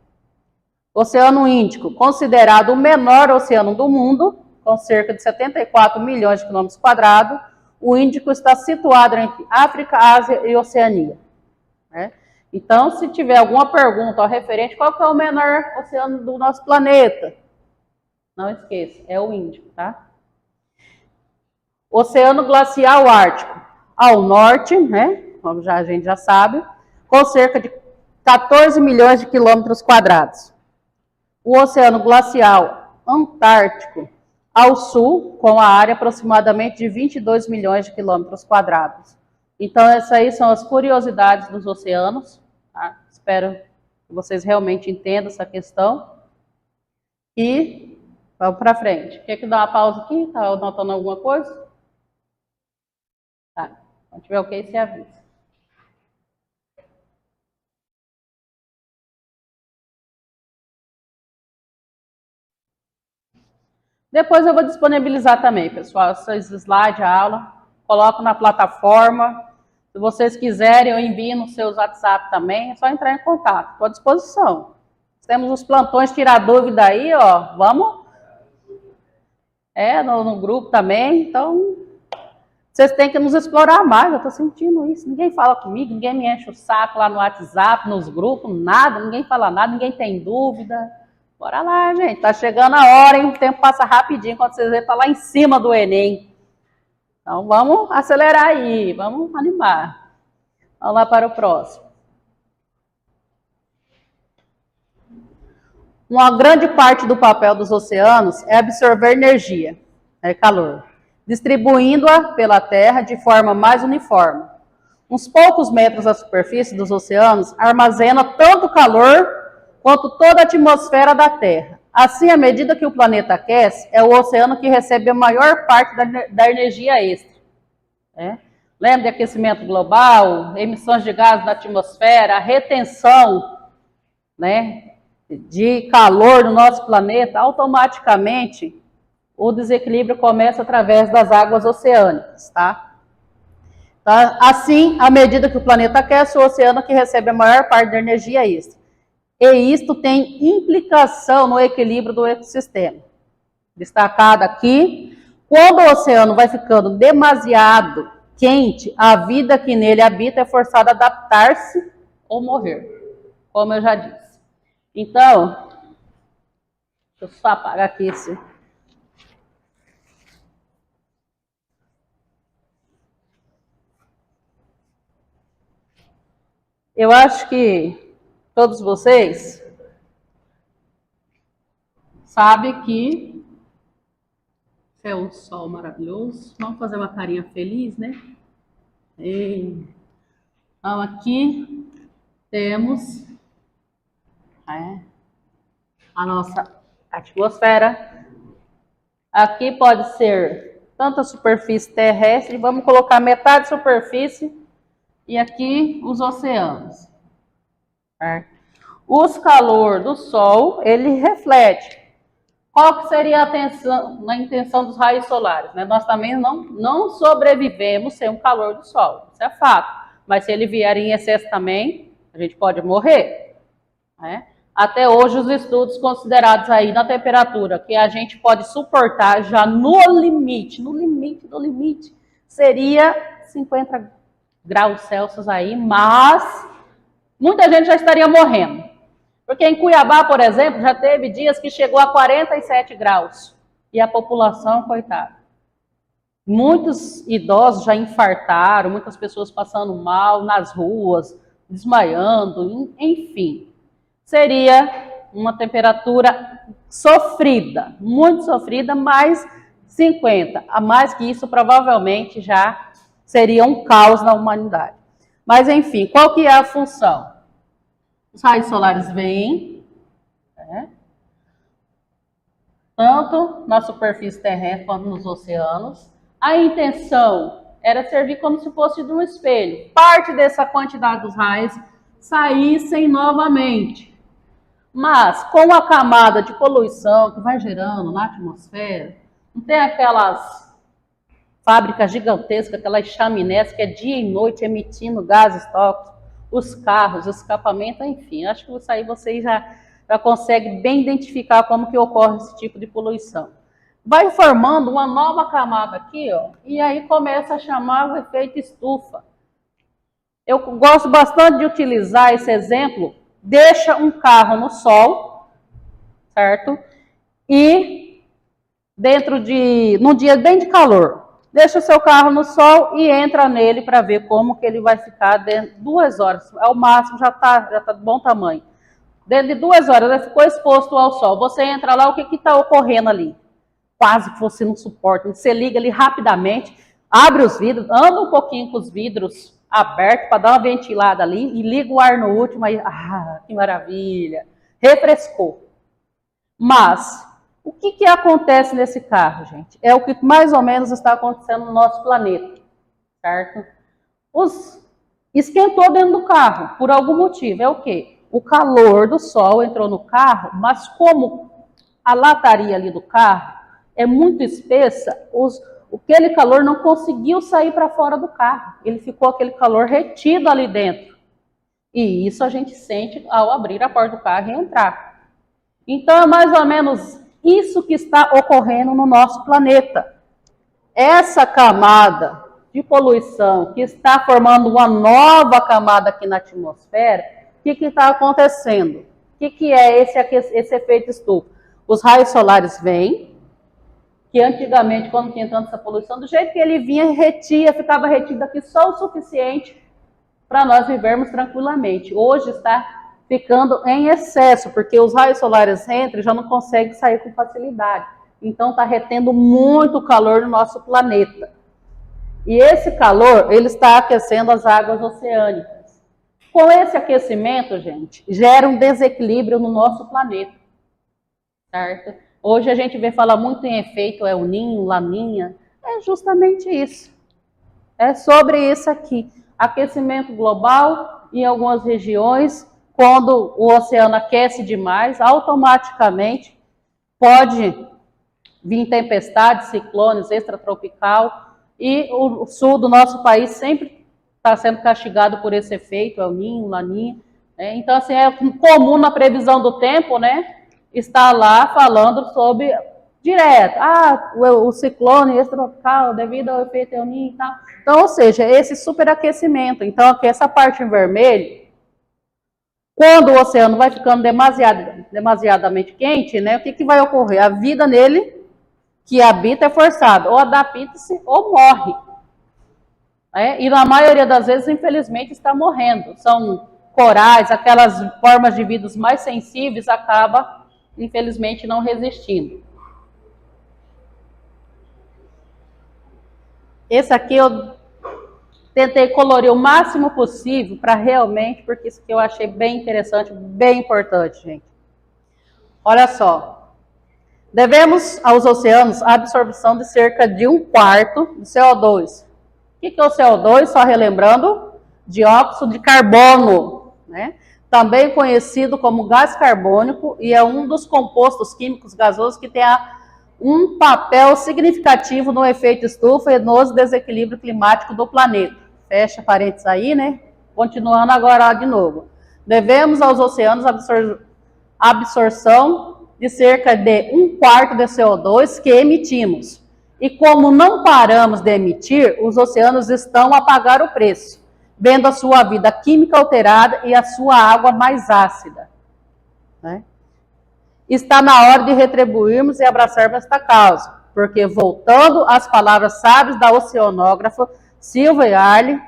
Oceano Índico, considerado o menor oceano do mundo, com cerca de 74 milhões de quilômetros quadrados, o Índico está situado entre África, Ásia e Oceania. Né? Então, se tiver alguma pergunta referente, qual que é o menor oceano do nosso planeta? Não esqueça, é o Índico, tá? Oceano Glacial Ártico, ao norte, né? Como a gente já sabe, com cerca de 14 milhões de quilômetros quadrados. O Oceano Glacial Antártico, ao sul, com a área aproximadamente de 22 milhões de quilômetros quadrados. Então, essas aí são as curiosidades dos oceanos. Tá? Espero que vocês realmente entendam essa questão. E vamos para frente. Quer que dá uma pausa aqui? Está anotando alguma coisa? Tá. Quando tiver ok, você avisa. Depois eu vou disponibilizar também, pessoal, esses slides, a aula, coloco na plataforma. Se vocês quiserem, eu envio nos seus WhatsApp também, é só entrar em contato, estou à disposição. Temos os plantões, tirar dúvida aí, ó, vamos? No grupo também, então, vocês têm que nos explorar mais, eu estou sentindo isso. Ninguém fala comigo, ninguém me enche o saco lá no WhatsApp, nos grupos, nada, ninguém fala nada, ninguém tem dúvida. Bora lá, gente, tá chegando a hora, hein? O tempo passa rapidinho, quando vocês verem, tá lá em cima do Enem. Então, vamos acelerar aí, vamos animar. Vamos lá para o próximo. Uma grande parte do papel dos oceanos é absorver energia, calor, distribuindo-a pela Terra de forma mais uniforme. Uns poucos metros da superfície dos oceanos armazena tanto calor quanto toda a atmosfera da Terra. Assim, à medida que o planeta aquece, é o oceano que recebe a maior parte da energia extra. Lembra de aquecimento global, emissões de gases na atmosfera, a retenção, de calor no nosso planeta, automaticamente o desequilíbrio começa através das águas oceânicas, tá? Assim, à medida que o planeta aquece, o oceano que recebe a maior parte da energia extra. E isto tem implicação no equilíbrio do ecossistema. Destacado aqui, quando o oceano vai ficando demasiado quente, a vida que nele habita é forçada a adaptar-se ou morrer, como eu já disse. Então, deixa eu só apagar aqui esse. Eu acho que todos vocês sabem que é um sol maravilhoso. Vamos fazer uma carinha feliz, né? Então, aqui temos a nossa atmosfera. Aqui pode ser tanto a superfície terrestre, vamos colocar metade superfície, e aqui os oceanos. Os calor do Sol, ele reflete. Qual que seria a intenção dos raios solares? Nós também não sobrevivemos sem o calor do Sol, isso é fato. Mas se ele vier em excesso também, a gente pode morrer. Até hoje, os estudos considerados aí na temperatura que a gente pode suportar já no limite, seria 50 graus Celsius aí, mas muita gente já estaria morrendo. Porque em Cuiabá, por exemplo, já teve dias que chegou a 47 graus. E a população, coitada. Muitos idosos já infartaram, muitas pessoas passando mal nas ruas, desmaiando, enfim. Seria uma temperatura sofrida, muito sofrida, mas 50. A mais que isso, provavelmente, já seria um caos na humanidade. Mas, enfim, qual que é a função? Os raios solares vêm, tanto na superfície terrestre quanto nos oceanos. A intenção era servir como se fosse de um espelho. Parte dessa quantidade dos raios saíssem novamente. Mas, com a camada de poluição que vai gerando na atmosfera, não tem aquelas fábricas gigantescas, aquelas chaminés que é dia e noite emitindo gases tóxicos, os carros, escapamento, enfim, acho que isso aí vocês já conseguem bem identificar como que ocorre esse tipo de poluição. Vai formando uma nova camada aqui, ó, e aí começa a chamar o efeito estufa. Eu gosto bastante de utilizar esse exemplo. Deixa um carro no sol, certo? E num dia bem de calor, deixa o seu carro no sol e entra nele para ver como que ele vai ficar dentro de 2 horas. Ao máximo já tá de bom tamanho. Dentro de 2 horas ele ficou exposto ao sol. Você entra lá, o que está ocorrendo ali? Quase que você não suporta. Você liga ali rapidamente, abre os vidros, anda um pouquinho com os vidros abertos para dar uma ventilada ali e liga o ar no último, aí, que maravilha, refrescou. Mas o que acontece nesse carro, gente? É o que mais ou menos está acontecendo no nosso planeta, certo? Esquentou dentro do carro, por algum motivo. É o quê? O calor do sol entrou no carro, mas como a lataria ali do carro é muito espessa, aquele calor não conseguiu sair para fora do carro. Ele ficou aquele calor retido ali dentro. E isso a gente sente ao abrir a porta do carro e entrar. Então é mais ou menos isso que está ocorrendo no nosso planeta. Essa camada de poluição que está formando uma nova camada aqui na atmosfera, o que está acontecendo? O que é esse efeito estufa? Os raios solares vêm, que antigamente, quando tinha tanta essa poluição, do jeito que ele vinha, ficava retido aqui só o suficiente para nós vivermos tranquilamente. Hoje está ficando em excesso, porque os raios solares entram e já não conseguem sair com facilidade. Então está retendo muito calor no nosso planeta. E esse calor, ele está aquecendo as águas oceânicas. Com esse aquecimento, gente, gera um desequilíbrio no nosso planeta. Certo? Hoje a gente vê falar muito em efeito El Niño, Laninha. É justamente isso. É sobre isso aqui. Aquecimento global em algumas regiões, quando o oceano aquece demais, automaticamente pode vir tempestades, ciclones, extratropical, e o sul do nosso país sempre está sendo castigado por esse efeito, El Niño, Laninha. Né? Então, assim, é comum na previsão do tempo, né? Está lá falando sobre direto, o ciclone extratropical devido ao efeito El Niño e tal. Então, ou seja, esse superaquecimento. Então, aqui essa parte em vermelho, quando o oceano vai ficando demasiadamente quente, né, o que vai ocorrer? A vida nele, que habita, é forçada, ou adapta-se ou morre. E na maioria das vezes, infelizmente, está morrendo. São corais, aquelas formas de vida mais sensíveis, acaba infelizmente não resistindo. Esse aqui eu tentei colorir o máximo possível para realmente, porque isso aqui eu achei bem interessante, bem importante, gente. Olha só. Devemos aos oceanos a absorção de cerca de 1/4 de CO2. O que é o CO2? Só relembrando, dióxido de carbono, né? Também conhecido como gás carbônico, e é um dos compostos químicos gasosos que tem um papel significativo no efeito estufa e no desequilíbrio climático do planeta. Fecha parênteses aí, né? Continuando agora de novo. Devemos aos oceanos absorção de cerca de 1/4 de CO2 que emitimos. E como não paramos de emitir, os oceanos estão a pagar o preço, vendo a sua vida química alterada e a sua água mais ácida. Né? Está na hora de retribuirmos e abraçarmos esta causa, porque voltando às palavras sábias da oceanógrafa Sylvia Yardley,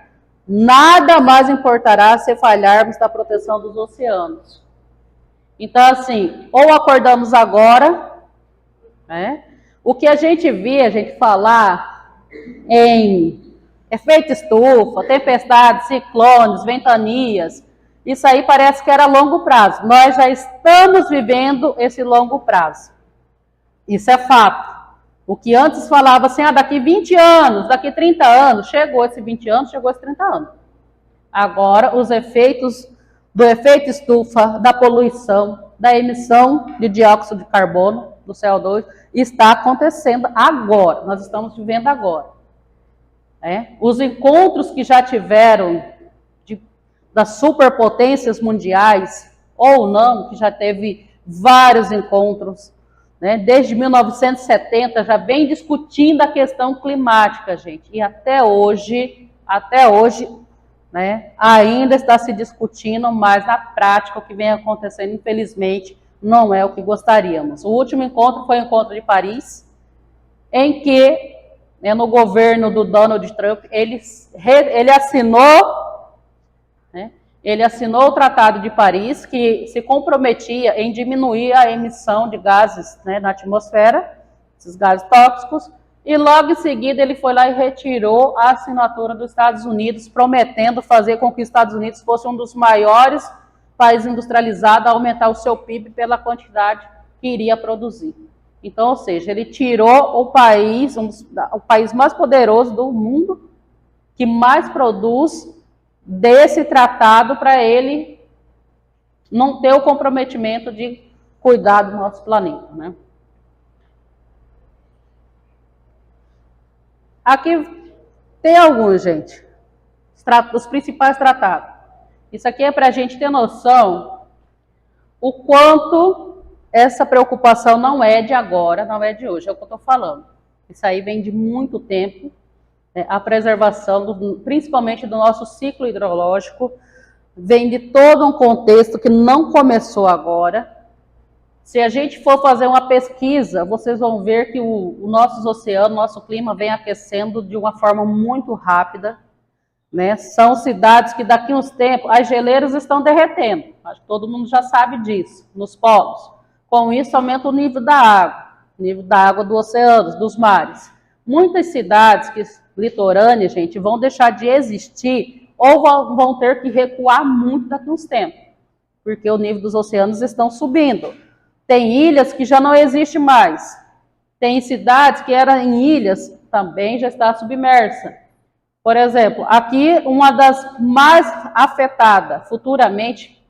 nada mais importará se falharmos da proteção dos oceanos. Então, assim, ou acordamos agora, né? O que a gente vê, a gente falar em efeito estufa, tempestades, ciclones, ventanias, isso aí parece que era longo prazo. Nós já estamos vivendo esse longo prazo. Isso é fato. O que antes falava assim, daqui 20 anos, daqui 30 anos, chegou esse 20 anos, chegou esse 30 anos. Agora, os efeitos do efeito estufa, da poluição, da emissão de dióxido de carbono, do CO2, está acontecendo agora. Nós estamos vivendo agora. Os encontros que já tiveram das superpotências mundiais, ou não, que já teve vários encontros, né? Desde 1970 já vem discutindo a questão climática, gente, e até hoje, né, ainda está se discutindo, mas na prática o que vem acontecendo, infelizmente, não é o que gostaríamos. O último encontro foi o encontro de Paris, em que, né, no governo do Donald Trump, ele assinou o Tratado de Paris, que se comprometia em diminuir a emissão de gases, né, na atmosfera, esses gases tóxicos, e logo em seguida ele foi lá e retirou a assinatura dos Estados Unidos, prometendo fazer com que os Estados Unidos fosse um dos maiores países industrializados a aumentar o seu PIB pela quantidade que iria produzir. Então, ou seja, ele tirou o país mais poderoso do mundo, que mais produz, desse tratado, para ele não ter o comprometimento de cuidar do nosso planeta, né? Aqui tem alguns, gente, os principais tratados. Isso aqui é para a gente ter noção o quanto essa preocupação não é de agora, não é de hoje, é o que eu estou falando. Isso aí vem de muito tempo, né? A preservação, principalmente do nosso ciclo hidrológico, vem de todo um contexto que não começou agora. Se a gente for fazer uma pesquisa, vocês vão ver que o nossos oceanos, nosso clima vem aquecendo de uma forma muito rápida, né? São cidades que daqui a uns tempos, as geleiras estão derretendo, acho que todo mundo já sabe disso, nos polos. Com isso aumenta o nível da água do oceano, dos mares. Muitas cidades litorâneas, gente, vão deixar de existir ou vão ter que recuar muito daqui a uns tempos, porque o nível dos oceanos estão subindo. Tem ilhas que já não existem mais. Tem cidades que eram em ilhas, também já está submersa. Por exemplo, aqui uma das mais afetadas futuramente,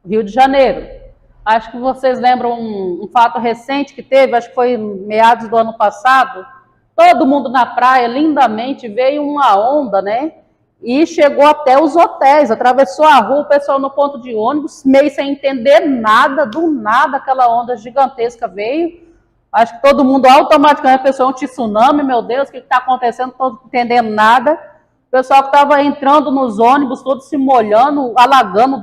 Rio de Janeiro. Acho que vocês lembram um fato recente que teve, acho que foi em meados do ano passado. Todo mundo na praia, lindamente, veio uma onda, né? E chegou até os hotéis, atravessou a rua, o pessoal no ponto de ônibus, meio sem entender nada, do nada aquela onda gigantesca veio. Acho que todo mundo automaticamente pensou um tsunami, meu Deus, o que está acontecendo? Não estou entendendo nada. O pessoal que estava entrando nos ônibus, todos se molhando, alagando,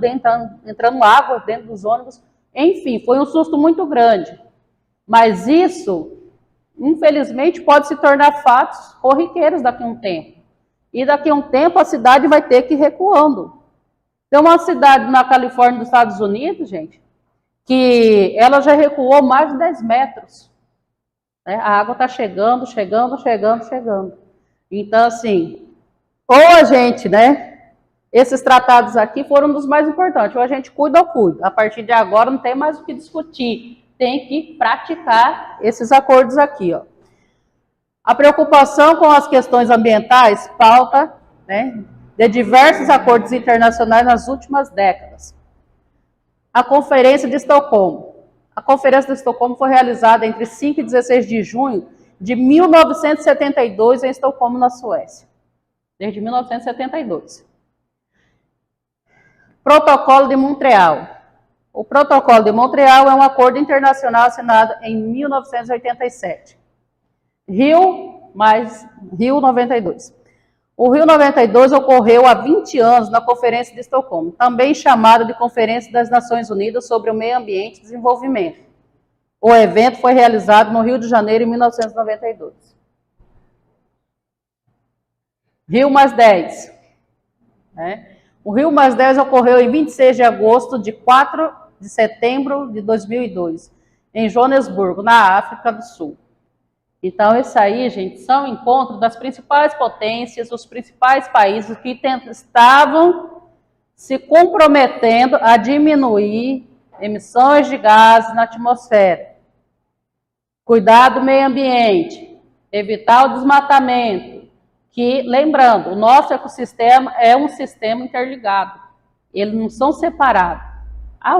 entrando água dentro dos ônibus. Enfim, foi um susto muito grande. Mas isso, infelizmente, pode se tornar fatos corriqueiros daqui a um tempo. E daqui a um tempo a cidade vai ter que ir recuando. Tem uma cidade na Califórnia, dos Estados Unidos, gente, que ela já recuou mais de 10 metros. Né? A água está chegando. Então, assim, ou a gente, né, esses tratados aqui foram um dos mais importantes, ou a gente cuida ou cuida. A partir de agora não tem mais o que discutir, tem que praticar esses acordos aqui, ó. A preocupação com as questões ambientais pauta, né, de diversos acordos internacionais nas últimas décadas. A Conferência de Estocolmo. A Conferência de Estocolmo foi realizada entre 5 e 16 de junho de 1972 em Estocolmo, na Suécia. Desde 1972. Protocolo de Montreal. O Protocolo de Montreal é um acordo internacional assinado em 1987. Rio 92. O Rio 92 ocorreu há 20 anos na Conferência de Estocolmo, também chamada de Conferência das Nações Unidas sobre o Meio Ambiente e Desenvolvimento. O evento foi realizado no Rio de Janeiro em 1992. Rio +10. Né? O Rio +10 ocorreu em 26 de agosto de 4 de setembro de 2002, em Joanesburgo, na África do Sul. Então, isso aí, gente, são encontros das principais potências, os principais países que estavam se comprometendo a diminuir emissões de gases na atmosfera, cuidar do meio ambiente, evitar o desmatamento, que, lembrando, o nosso ecossistema é um sistema interligado, eles não são separados.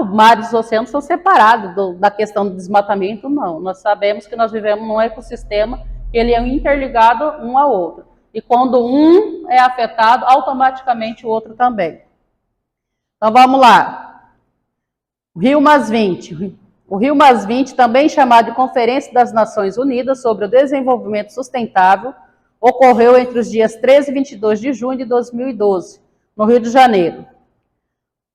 Os mares e os oceanos são separados da questão do desmatamento, não. Nós sabemos que nós vivemos num ecossistema que ele é interligado um ao outro. E quando um é afetado, automaticamente o outro também. Então vamos lá. O Rio +20. O Rio +20, também chamado de Conferência das Nações Unidas sobre o Desenvolvimento Sustentável, ocorreu entre os dias 13 e 22 de junho de 2012, no Rio de Janeiro.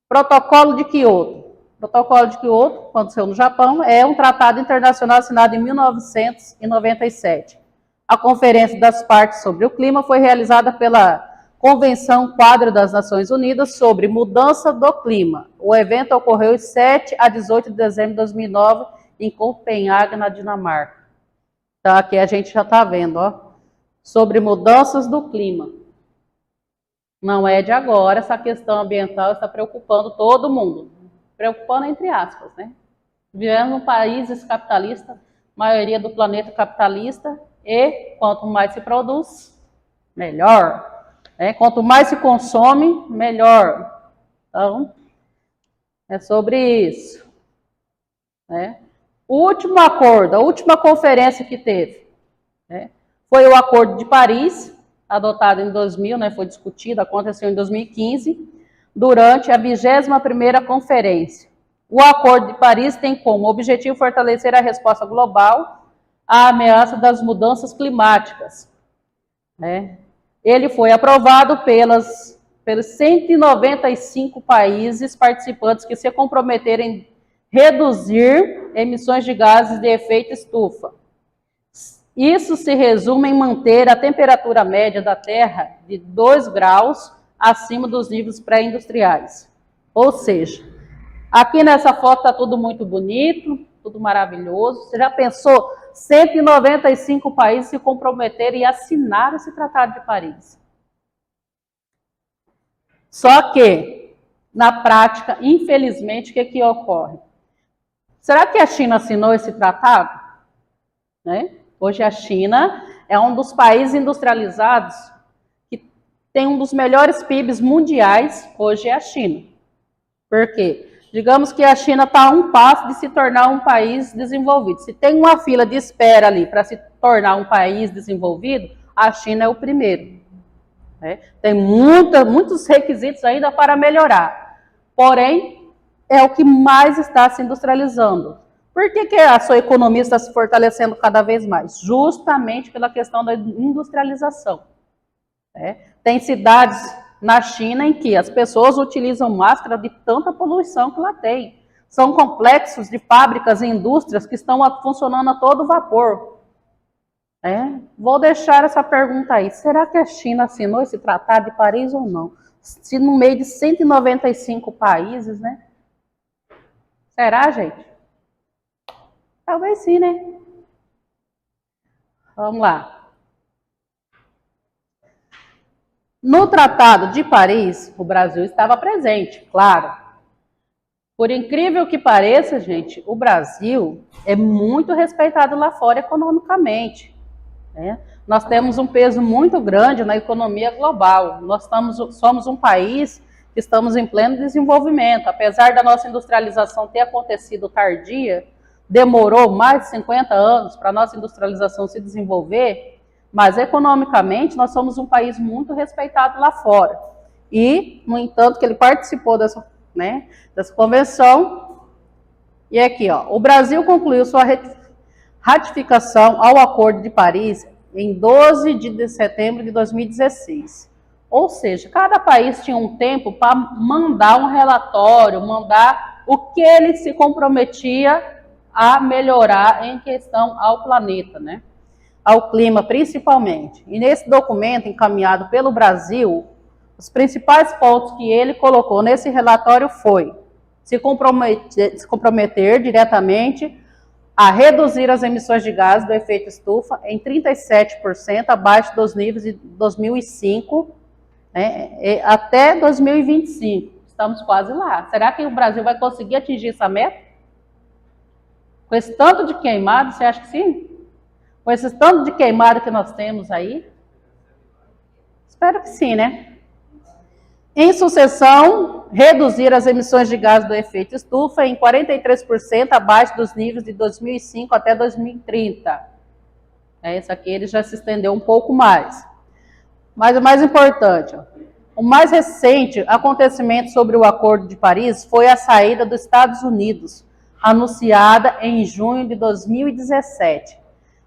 Protocolo de Kyoto. O Protocolo de Kyoto, aconteceu no Japão, é um tratado internacional assinado em 1997. A Conferência das Partes sobre o Clima foi realizada pela Convenção Quadro das Nações Unidas sobre Mudança do Clima. O evento ocorreu de 7 a 18 de dezembro de 2009, em Copenhague, na Dinamarca. Então, aqui a gente já está vendo, ó, sobre mudanças do clima. Não é de agora, essa questão ambiental está preocupando todo mundo. Preocupando entre aspas, né? Vivemos num país capitalista, maioria do planeta capitalista, e quanto mais se produz, melhor. Né? Quanto mais se consome, melhor. Então, é sobre isso. Né? O último acordo, a última conferência que teve, né, Foi o Acordo de Paris, adotado em 2000, né, foi discutido, aconteceu em 2015, durante a 21ª Conferência. O Acordo de Paris tem como objetivo fortalecer a resposta global à ameaça das mudanças climáticas. Né? Ele foi aprovado pelos 195 países participantes que se comprometeram em reduzir emissões de gases de efeito estufa. Isso se resume em manter a temperatura média da Terra de 2 graus acima dos níveis pré-industriais. Ou seja, aqui nessa foto está tudo muito bonito, tudo maravilhoso. Você já pensou? 195 países se comprometeram e assinaram esse Tratado de Paris. Só que, na prática, infelizmente, o que ocorre? Será que a China assinou esse tratado? Né? Hoje a China é um dos países industrializados que tem um dos melhores PIBs mundiais, hoje é a China. Por quê? Digamos que a China está a um passo de se tornar um país desenvolvido. Se tem uma fila de espera ali para se tornar um país desenvolvido, a China é o primeiro. Né? Tem muitos requisitos ainda para melhorar. Porém, é o que mais está se industrializando. Por que a sua economia está se fortalecendo cada vez mais? Justamente pela questão da industrialização. Né? Tem cidades na China em que as pessoas utilizam máscara de tanta poluição que lá tem. São complexos de fábricas e indústrias que estão funcionando a todo vapor. Vou deixar essa pergunta aí. Será que a China assinou esse Tratado de Paris ou não? Se no meio de 195 países, né? Será, gente? Talvez sim, né? Vamos lá. No Tratado de Paris, o Brasil estava presente, claro. Por incrível que pareça, gente, o Brasil é muito respeitado lá fora economicamente. Né? Nós temos um peso muito grande na economia global. Nós somos um país que estamos em pleno desenvolvimento. Apesar da nossa industrialização ter acontecido tardia, demorou mais de 50 anos para a nossa industrialização se desenvolver, mas economicamente nós somos um país muito respeitado lá fora. E, no entanto, que ele participou dessa convenção, e aqui, ó, o Brasil concluiu sua ratificação ao Acordo de Paris em 12 de setembro de 2016. Ou seja, cada país tinha um tempo para mandar um relatório, mandar o que ele se comprometia a melhorar em questão ao planeta, né? Ao clima principalmente. E nesse documento encaminhado pelo Brasil, os principais pontos que ele colocou nesse relatório foi se comprometer diretamente a reduzir as emissões de gases do efeito estufa em 37% abaixo dos níveis de 2005, né, até 2025. Estamos quase lá. Será que o Brasil vai conseguir atingir essa meta? Com esse tanto de queimado, você acha que sim? Com esse tanto de queimado que nós temos aí? Espero que sim, né? Em sucessão, reduzir as emissões de gases do efeito estufa em 43% abaixo dos níveis de 2005 até 2030. Isso aqui ele já se estendeu um pouco mais. Mas o mais importante, ó, o mais recente acontecimento sobre o Acordo de Paris foi a saída dos Estados Unidos, anunciada em junho de 2017.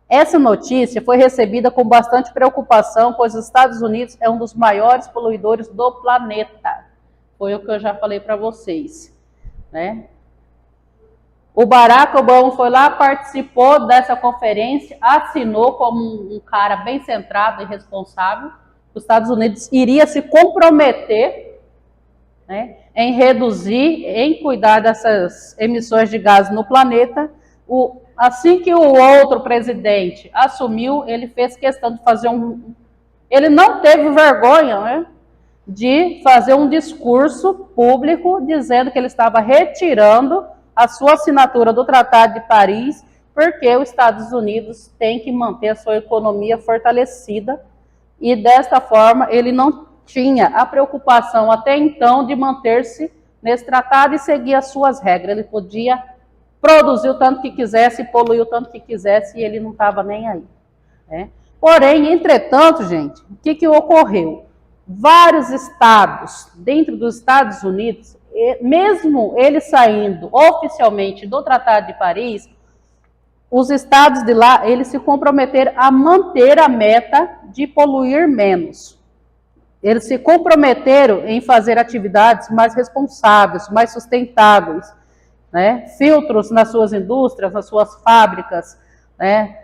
Essa notícia foi recebida com bastante preocupação, pois os Estados Unidos é um dos maiores poluidores do planeta. Foi o que eu já falei para vocês. Né? O Barack Obama foi lá, participou dessa conferência, assinou como um cara bem centrado e responsável. Os Estados Unidos iria se comprometer, né, em reduzir, em cuidar dessas emissões de gases no planeta. Assim que o outro presidente assumiu, ele fez questão de fazer ele não teve vergonha, né, de fazer um discurso público dizendo que ele estava retirando a sua assinatura do Tratado de Paris, porque os Estados Unidos têm que manter a sua economia fortalecida, e desta forma ele não tinha a preocupação até então de manter-se nesse tratado e seguir as suas regras. Ele podia produzir o tanto que quisesse, poluir o tanto que quisesse, e ele não estava nem aí. Né? Porém, entretanto, gente, o que ocorreu? Vários estados, dentro dos Estados Unidos, mesmo eles saindo oficialmente do Tratado de Paris, os estados de lá, eles se comprometeram a manter a meta de poluir menos. Eles se comprometeram em fazer atividades mais responsáveis, mais sustentáveis, né? Filtros nas suas indústrias, nas suas fábricas, né?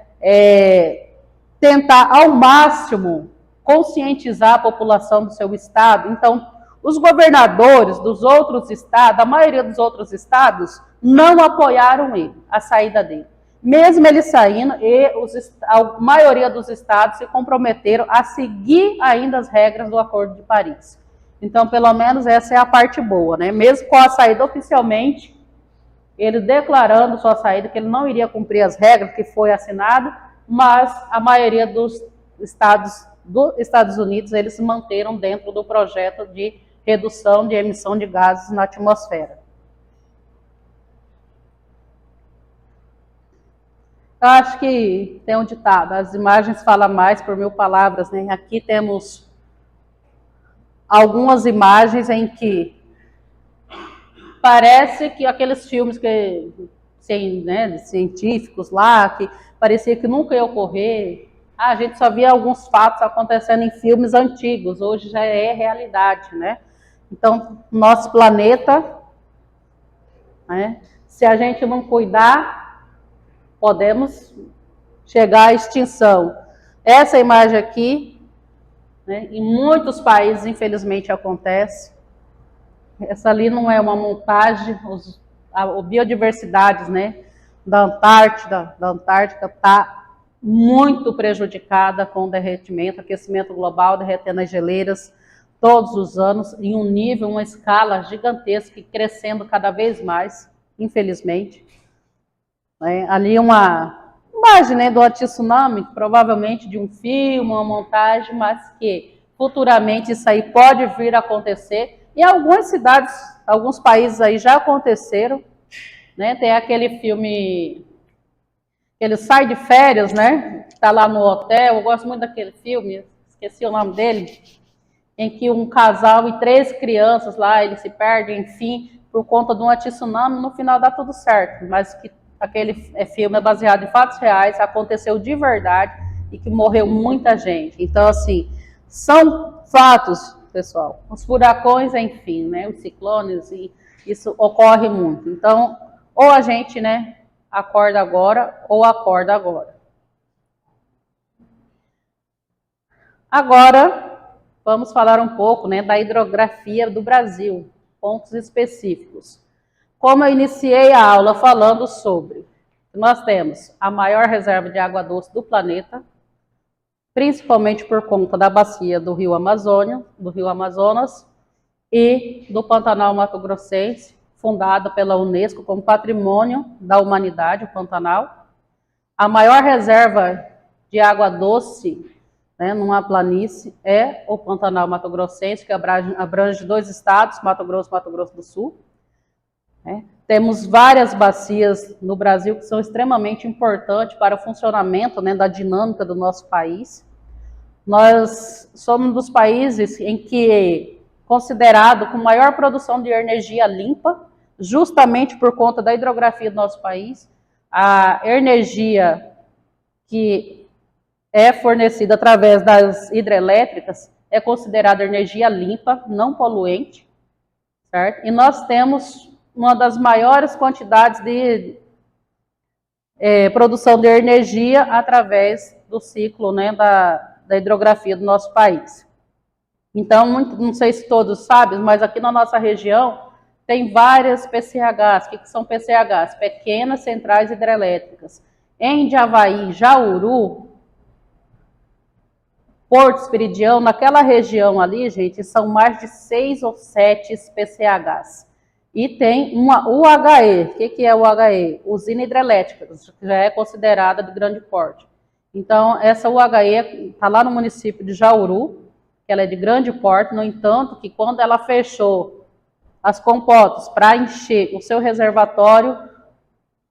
Tentar ao máximo conscientizar a população do seu estado. Então, os governadores dos outros estados, a maioria dos outros estados, não apoiaram ele, a saída dele. Mesmo ele saindo, a maioria dos estados se comprometeram a seguir ainda as regras do Acordo de Paris. Então, pelo menos essa é a parte boa, né? Mesmo com a saída oficialmente, ele declarando sua saída, que ele não iria cumprir as regras que foi assinado, mas a maioria dos Estados Unidos, eles se manteram dentro do projeto de redução de emissão de gases na atmosfera. Eu acho que tem um ditado, as imagens falam mais por 1000 palavras, né? Aqui temos algumas imagens em que parece que aqueles filmes que, né, científicos lá, que parecia que nunca ia ocorrer, a gente só via alguns fatos acontecendo em filmes antigos, hoje já é realidade, né? Então, nosso planeta, né, se a gente não cuidar, podemos chegar à extinção. Essa imagem aqui, né, em muitos países, infelizmente, acontece. Essa ali não é uma montagem, a biodiversidade, né, da Antártica está muito prejudicada com o derretimento, aquecimento global, derretendo as geleiras todos os anos, em um nível, uma escala gigantesca e crescendo cada vez mais, infelizmente. Ali uma imagem, né, do tsunami, provavelmente de um filme, uma montagem, mas que futuramente isso aí pode vir a acontecer. E algumas cidades, alguns países aí já aconteceram, né? Tem aquele filme, ele sai de férias, né? Está lá no hotel, eu gosto muito daquele filme, esqueci o nome dele, em que um casal e 3 crianças lá, eles se perdem, enfim, por conta de um tsunami, no final dá tudo certo, mas que aquele filme é baseado em fatos reais, aconteceu de verdade e que morreu muita gente. Então, assim, são fatos, pessoal. Os furacões, enfim, né? Os ciclones, e isso ocorre muito. Então, ou a gente, né, acorda agora, ou acorda agora. Agora, vamos falar um pouco, né, da hidrografia do Brasil, pontos específicos. Como eu iniciei a aula falando sobre, nós temos a maior reserva de água doce do planeta, principalmente por conta da bacia do Rio Amazonas e do Pantanal Mato Grossense, fundada pela Unesco como Patrimônio da Humanidade, o Pantanal. A maior reserva de água doce, né, numa planície, é o Pantanal Mato Grossense, que abrange 2 estados, Mato Grosso e Mato Grosso do Sul. Temos várias bacias no Brasil que são extremamente importantes para o funcionamento, né, da dinâmica do nosso país. Nós somos um dos países em que considerado com maior produção de energia limpa, justamente por conta da hidrografia do nosso país. A energia que é fornecida através das hidrelétricas é considerada energia limpa, não poluente, certo? E nós temos uma das maiores quantidades de produção de energia através do ciclo, né, da hidrografia do nosso país. Então, não sei se todos sabem, mas aqui na nossa região tem várias PCHs. O que são PCHs? Pequenas Centrais Hidrelétricas. Em Javaí, Jauru, Porto Esperidião, naquela região ali, gente, são mais de 6 ou 7 PCHs. E tem uma UHE. O que é UHE? Usina hidrelétrica, que já é considerada de grande porte. Então, essa UHE está lá no município de Jauru, que ela é de grande porte, no entanto, que quando ela fechou as compotas para encher o seu reservatório,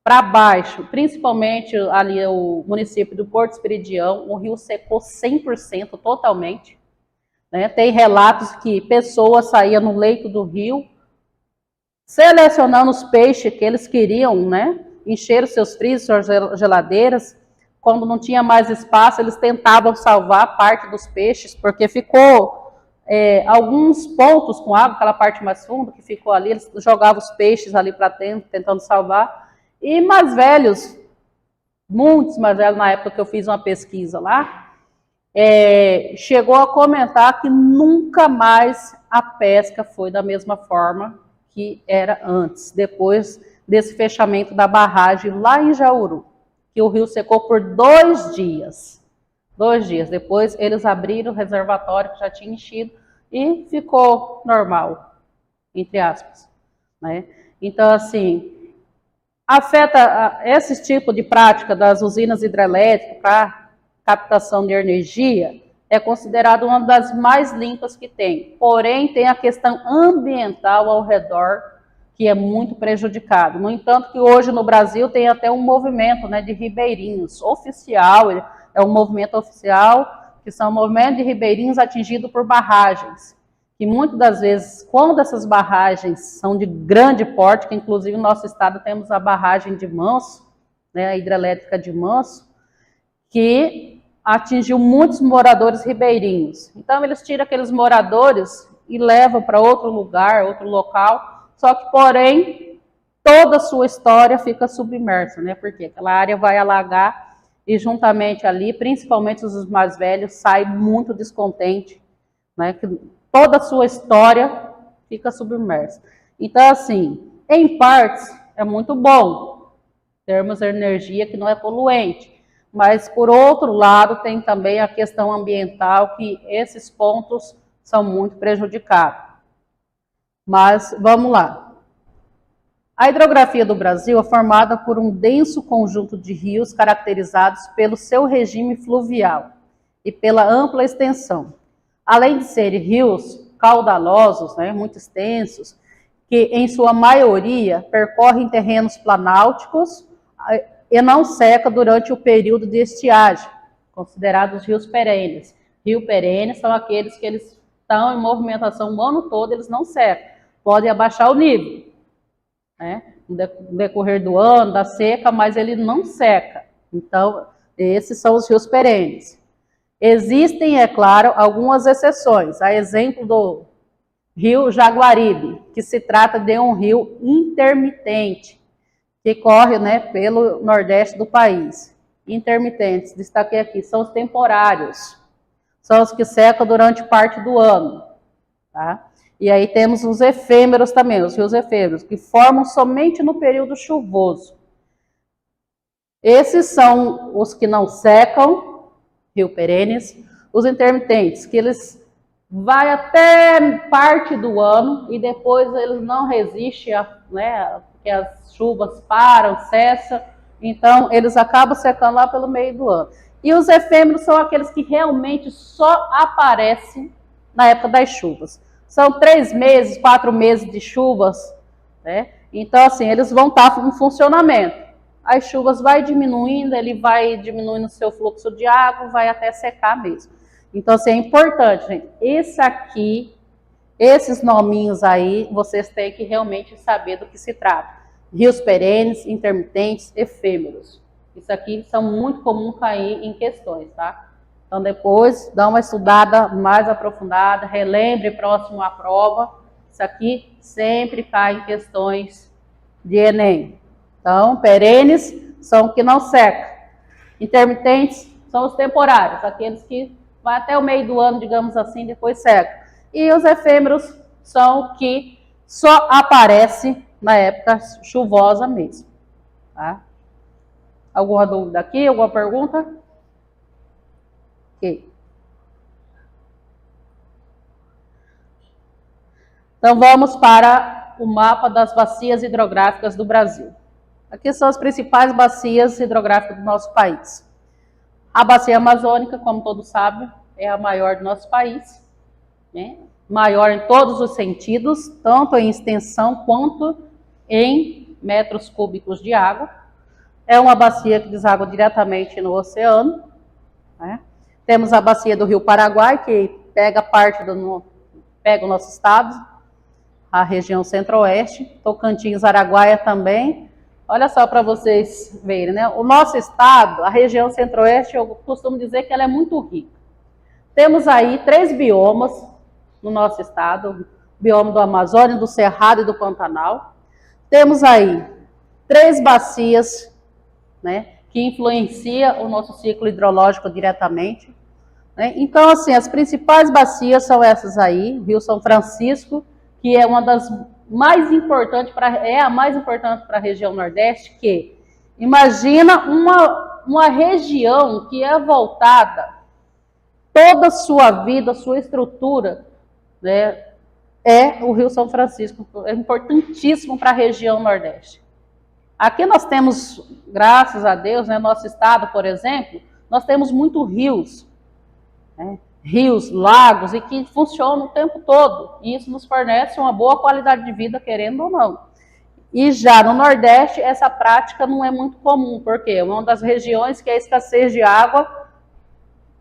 para baixo, principalmente ali o município do Porto Esperidião, o rio secou 100%, totalmente. Né? Tem relatos que pessoas saíam no leito do rio, selecionando os peixes que eles queriam, né? Encher os seus freezers, suas geladeiras. Quando não tinha mais espaço, eles tentavam salvar parte dos peixes, porque ficou alguns pontos com água, aquela parte mais funda que ficou ali, eles jogavam os peixes ali para dentro, tentando salvar. E mais velhos, muitos mais velhos, na época que eu fiz uma pesquisa lá, chegou a comentar que nunca mais a pesca foi da mesma forma que era antes, depois desse fechamento da barragem lá em Jauru, que o rio secou por 2 dias. 2 dias. Depois eles abriram o reservatório que já tinha enchido e ficou normal, entre aspas. Né? Então, assim, afeta esse tipo de prática das usinas hidrelétricas para captação de energia, é considerado uma das mais limpas que tem. Porém, tem a questão ambiental ao redor, que é muito prejudicado. No entanto, que hoje no Brasil tem até um movimento, né, de ribeirinhos oficial, é um movimento oficial, que são movimentos de ribeirinhos atingidos por barragens. Que muitas das vezes, quando essas barragens são de grande porte, que inclusive no nosso estado temos a barragem de Manso, né, a hidrelétrica de Manso, que atingiu muitos moradores ribeirinhos. Então eles tiram aqueles moradores e levam para outro lugar, outro local, só que, porém, toda a sua história fica submersa, né? Porque aquela área vai alagar e juntamente ali, principalmente os mais velhos, saem muito descontentes, né? Que toda a sua história fica submersa. Então, assim, em partes, é muito bom termos energia que não é poluente, mas, por outro lado, tem também a questão ambiental, que esses pontos são muito prejudicados. Mas, vamos lá. A hidrografia do Brasil é formada por um denso conjunto de rios caracterizados pelo seu regime fluvial e pela ampla extensão. Além de serem rios caudalosos, né, muito extensos, que em sua maioria percorrem terrenos planálticos e não seca durante o período de estiagem, considerados rios perenes. Rio perenes são aqueles que eles estão em movimentação o ano todo, eles não secam. Podem abaixar o nível, né, no decorrer do ano, da seca, mas ele não seca. Então, esses são os rios perenes. Existem, é claro, algumas exceções. A exemplo do rio Jaguaribe, que se trata de um rio intermitente, que corre, né, pelo nordeste do país. Intermitentes, destaquei aqui, são os temporários. São os que secam durante parte do ano. Tá? E aí temos os efêmeros também, os rios efêmeros, que formam somente no período chuvoso. Esses são os que não secam, rio perenes. Os intermitentes, que eles vai até parte do ano e depois eles não resistem, né, porque as chuvas param, cessam, então eles acabam secando lá pelo meio do ano. E os efêmeros são aqueles que realmente só aparecem na época das chuvas. São 3 meses, 4 meses de chuvas, né? Então, assim, eles vão estar em funcionamento. As chuvas vai diminuindo, ele vai diminuindo o seu fluxo de água, vai até secar mesmo. Então, assim, é importante, gente. Esse aqui, esses nominhos aí, vocês têm que realmente saber do que se trata. Rios perenes, intermitentes, efêmeros. Isso aqui são muito comuns cair em questões, tá? Então, depois, dá uma estudada mais aprofundada, relembre próximo à prova. Isso aqui sempre cai em questões de Enem. Então, perenes são os que não secam. Intermitentes são os temporários, aqueles que vai até o meio do ano, digamos assim, depois seca. E os efêmeros são os que só aparecem na época chuvosa mesmo. Tá? Alguma dúvida aqui? Alguma pergunta? Ok. Então vamos para o mapa das bacias hidrográficas do Brasil. Aqui são as principais bacias hidrográficas do nosso país. A bacia amazônica, como todos sabem, é a maior do nosso país, né? Maior em todos os sentidos, tanto em extensão quanto em metros cúbicos de água. é uma bacia que deságua diretamente no oceano, né? Temos a bacia do Rio Paraguai, que pega pega o nosso estado, a região centro-oeste, Tocantins, Araguaia também. Olha só para vocês verem, né? O nosso estado, a região centro-oeste, eu costumo dizer que ela é muito rica. Temos aí 3 biomas no nosso estado, o bioma do Amazônia, do Cerrado e do Pantanal. Temos aí 3 bacias, né, que influencia o nosso ciclo hidrológico diretamente, né? Então, assim, as principais bacias são essas aí, o Rio São Francisco, que é uma das mais importantes, é a mais importante para a região Nordeste, que imagina uma região que é voltada, toda a sua vida, a sua estrutura, né, é o Rio São Francisco, é importantíssimo para a região Nordeste. Aqui nós temos, graças a Deus, né, nosso estado, por exemplo, nós temos muitos rios, né, rios, lagos, e que funcionam o tempo todo. E isso nos fornece uma boa qualidade de vida, querendo ou não. E já no Nordeste, essa prática não é muito comum, porque é uma das regiões que a escassez de água,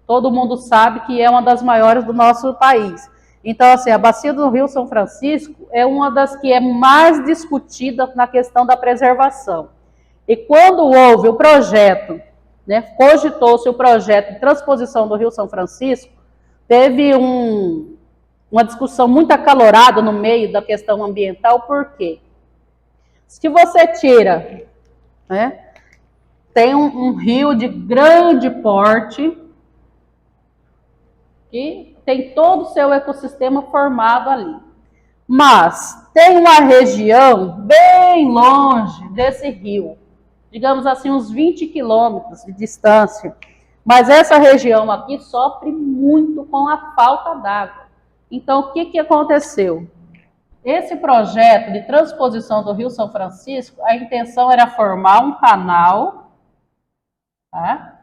todo mundo sabe que é uma das maiores do nosso país. Então, assim, a bacia do Rio São Francisco é uma das que é mais discutida na questão da preservação. E quando houve o projeto, né, cogitou-se o projeto de transposição do Rio São Francisco, teve uma discussão muito acalorada no meio da questão ambiental, por quê? Se você tira, né, tem um rio de grande porte, que tem todo o seu ecossistema formado ali. Mas tem uma região bem longe desse rio, digamos assim, uns 20 quilômetros de distância. Mas essa região aqui sofre muito com a falta d'água. Então, o que aconteceu? Esse projeto de transposição do Rio São Francisco, a intenção era formar um canal, tá,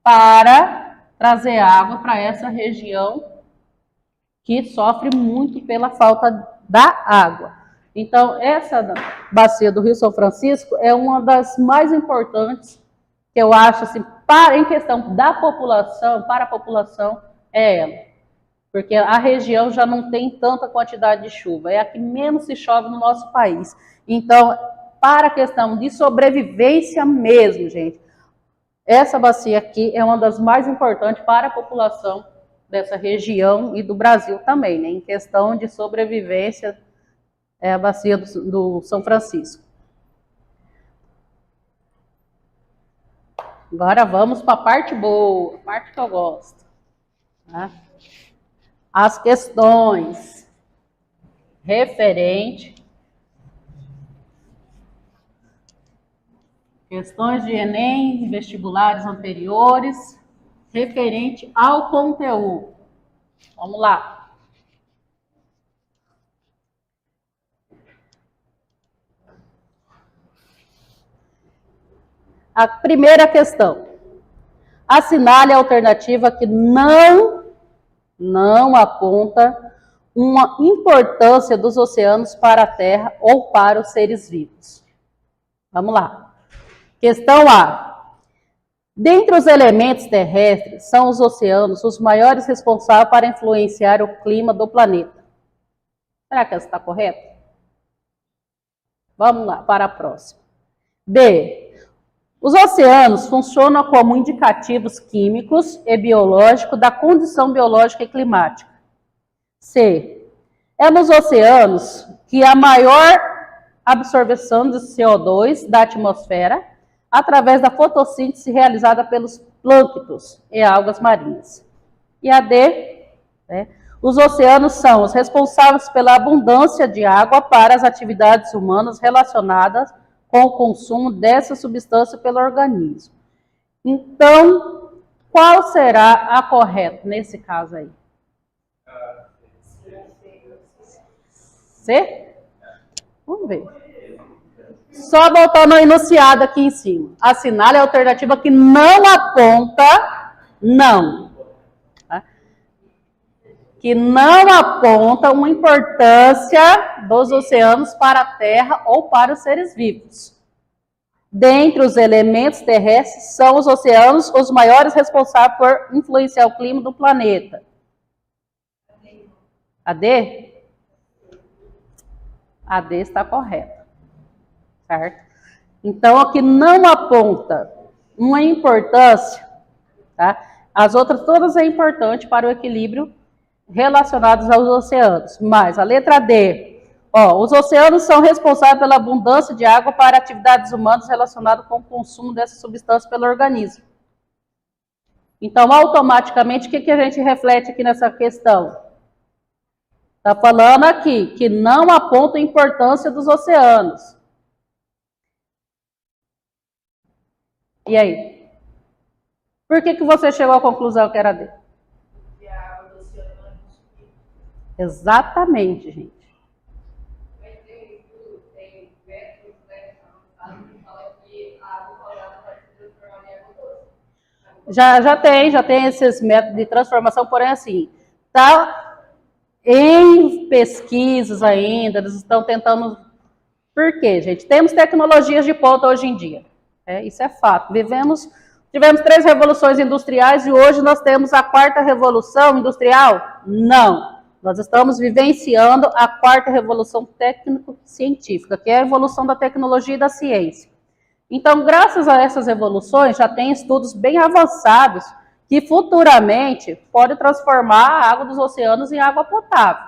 para trazer água para essa região que sofre muito pela falta da água. Então, essa bacia do Rio São Francisco é uma das mais importantes, que eu acho, assim, em questão da população, para a população, é ela. Porque a região já não tem tanta quantidade de chuva, é a que menos se chove no nosso país. Então, para a questão de sobrevivência mesmo, gente, essa bacia aqui é uma das mais importantes para a população dessa região e do Brasil também, né? Em questão de sobrevivência, é a bacia do São Francisco. Agora vamos para a parte boa, a parte que eu gosto, tá? As questões referentes, questões de Enem, vestibulares anteriores, referente ao conteúdo. Vamos lá. A primeira questão. Assinale a alternativa que não aponta uma importância dos oceanos para a Terra ou para os seres vivos. Vamos lá. Questão A. Dentre os elementos terrestres, são os oceanos os maiores responsáveis para influenciar o clima do planeta. Será que essa está correta? Vamos lá, para a próxima. B. Os oceanos funcionam como indicativos químicos e biológicos da condição biológica e climática. C. É nos oceanos que há maior absorção de CO2 da atmosfera através da fotossíntese realizada pelos plânctons e algas marinhas. E a D, né, os oceanos são os responsáveis pela abundância de água para as atividades humanas relacionadas com o consumo dessa substância pelo organismo. Então, qual será a correta nesse caso aí? C? Vamos ver. Só voltando ao enunciado aqui em cima. Assinale a alternativa que não aponta, não. Tá? Que não aponta uma importância dos oceanos para a Terra ou para os seres vivos. Dentre os elementos terrestres, são os oceanos os maiores responsáveis por influenciar o clima do planeta. A D? A D está correta. Certo? Então, aqui não aponta uma importância, tá? As outras todas é importante para o equilíbrio relacionados aos oceanos. Mas a letra D, os oceanos são responsáveis pela abundância de água para atividades humanas relacionadas com o consumo dessa substância pelo organismo. Então, automaticamente, o que a gente reflete aqui nessa questão? Está falando aqui que não aponta a importância dos oceanos. E aí? Por que você chegou à conclusão que era D? Porque a água do oceano não é consumida. Exatamente, gente. Mas tem métodos, né, que falam que a água salgada pode se transformar em água doce. Já tem esses métodos de transformação, porém assim, tá em pesquisas ainda, eles estão tentando... Por quê, gente? Temos tecnologias de ponta hoje em dia. Isso é fato. Tivemos 3 revoluções industriais e hoje nós temos a 4ª revolução industrial? Não. Nós estamos vivenciando a 4ª revolução técnico-científica, que é a evolução da tecnologia e da ciência. Então, graças a essas evoluções, já tem estudos bem avançados que futuramente podem transformar a água dos oceanos em água potável.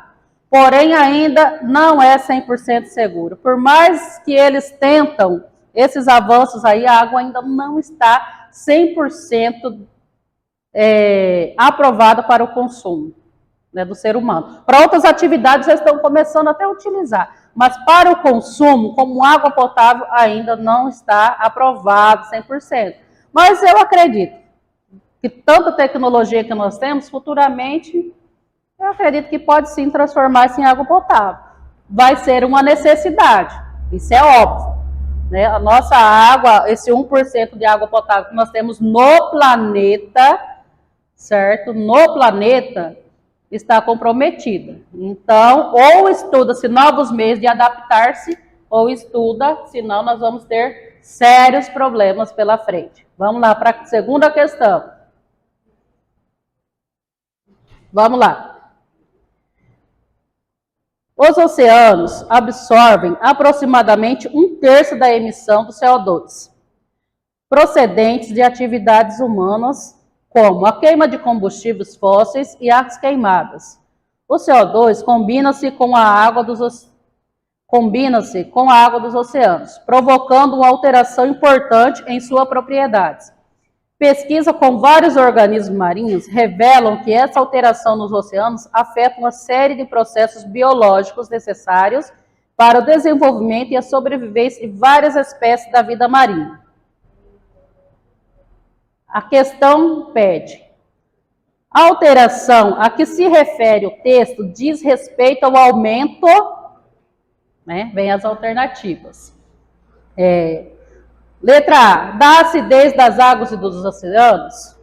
Porém, ainda não é 100% seguro. Por mais que eles tentam esses avanços aí, a água ainda não está 100% aprovada para o consumo, né, do ser humano. Para outras atividades já estão começando até a utilizar, mas para o consumo, como água potável, ainda não está aprovado 100%. Mas eu acredito que tanta tecnologia que nós temos, futuramente, eu acredito que pode sim transformar-se em água potável. Vai ser uma necessidade, isso é óbvio. Né? A nossa água, esse 1% de água potável que nós temos no planeta, certo? No planeta, está comprometida. Então, ou estuda-se novos meios de adaptar-se, ou estuda, senão nós vamos ter sérios problemas pela frente. Vamos lá para a segunda questão. Vamos lá. Os oceanos absorvem aproximadamente 1/3 da emissão do CO2, procedentes de atividades humanas, como a queima de combustíveis fósseis e as queimadas. O CO2 combina-se com a água dos oceanos, provocando uma alteração importante em suas propriedades. Pesquisa com vários organismos marinhos revelam que essa alteração nos oceanos afeta uma série de processos biológicos necessários para o desenvolvimento e a sobrevivência de várias espécies da vida marinha. A questão pede: a alteração a que se refere o texto diz respeito ao aumento, né? Vem as alternativas. Letra A, da acidez das águas e dos oceanos.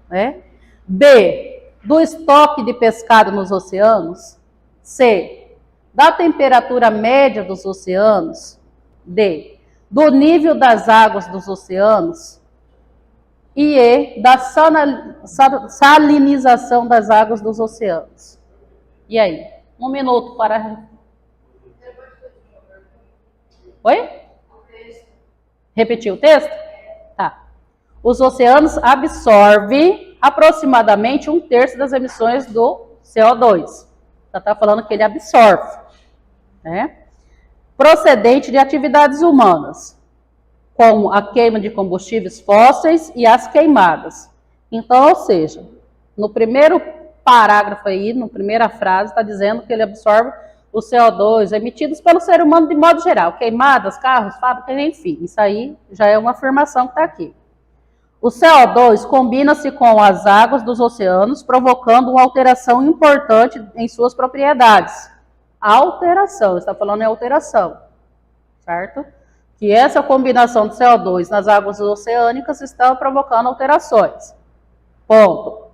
Né? B, do estoque de pescado nos oceanos. C, da temperatura média dos oceanos. D, do nível das águas dos oceanos. E E, da salinização das águas dos oceanos. E aí? 1 minuto para... Oi? Repetir o texto? Tá. Os oceanos absorvem aproximadamente 1/3 das emissões do CO2. Já está falando que ele absorve. Né? Procedente de atividades humanas, como a queima de combustíveis fósseis e as queimadas. Então, ou seja, no primeiro parágrafo aí, na primeira frase, está dizendo que ele absorve o CO2 emitidos pelo ser humano de modo geral. Queimadas, carros, fábricas, enfim. Isso aí já é uma afirmação que está aqui. O CO2 combina-se com as águas dos oceanos, provocando uma alteração importante em suas propriedades. Alteração, está falando em alteração, certo? Que essa combinação de CO2 nas águas oceânicas está provocando alterações. Ponto.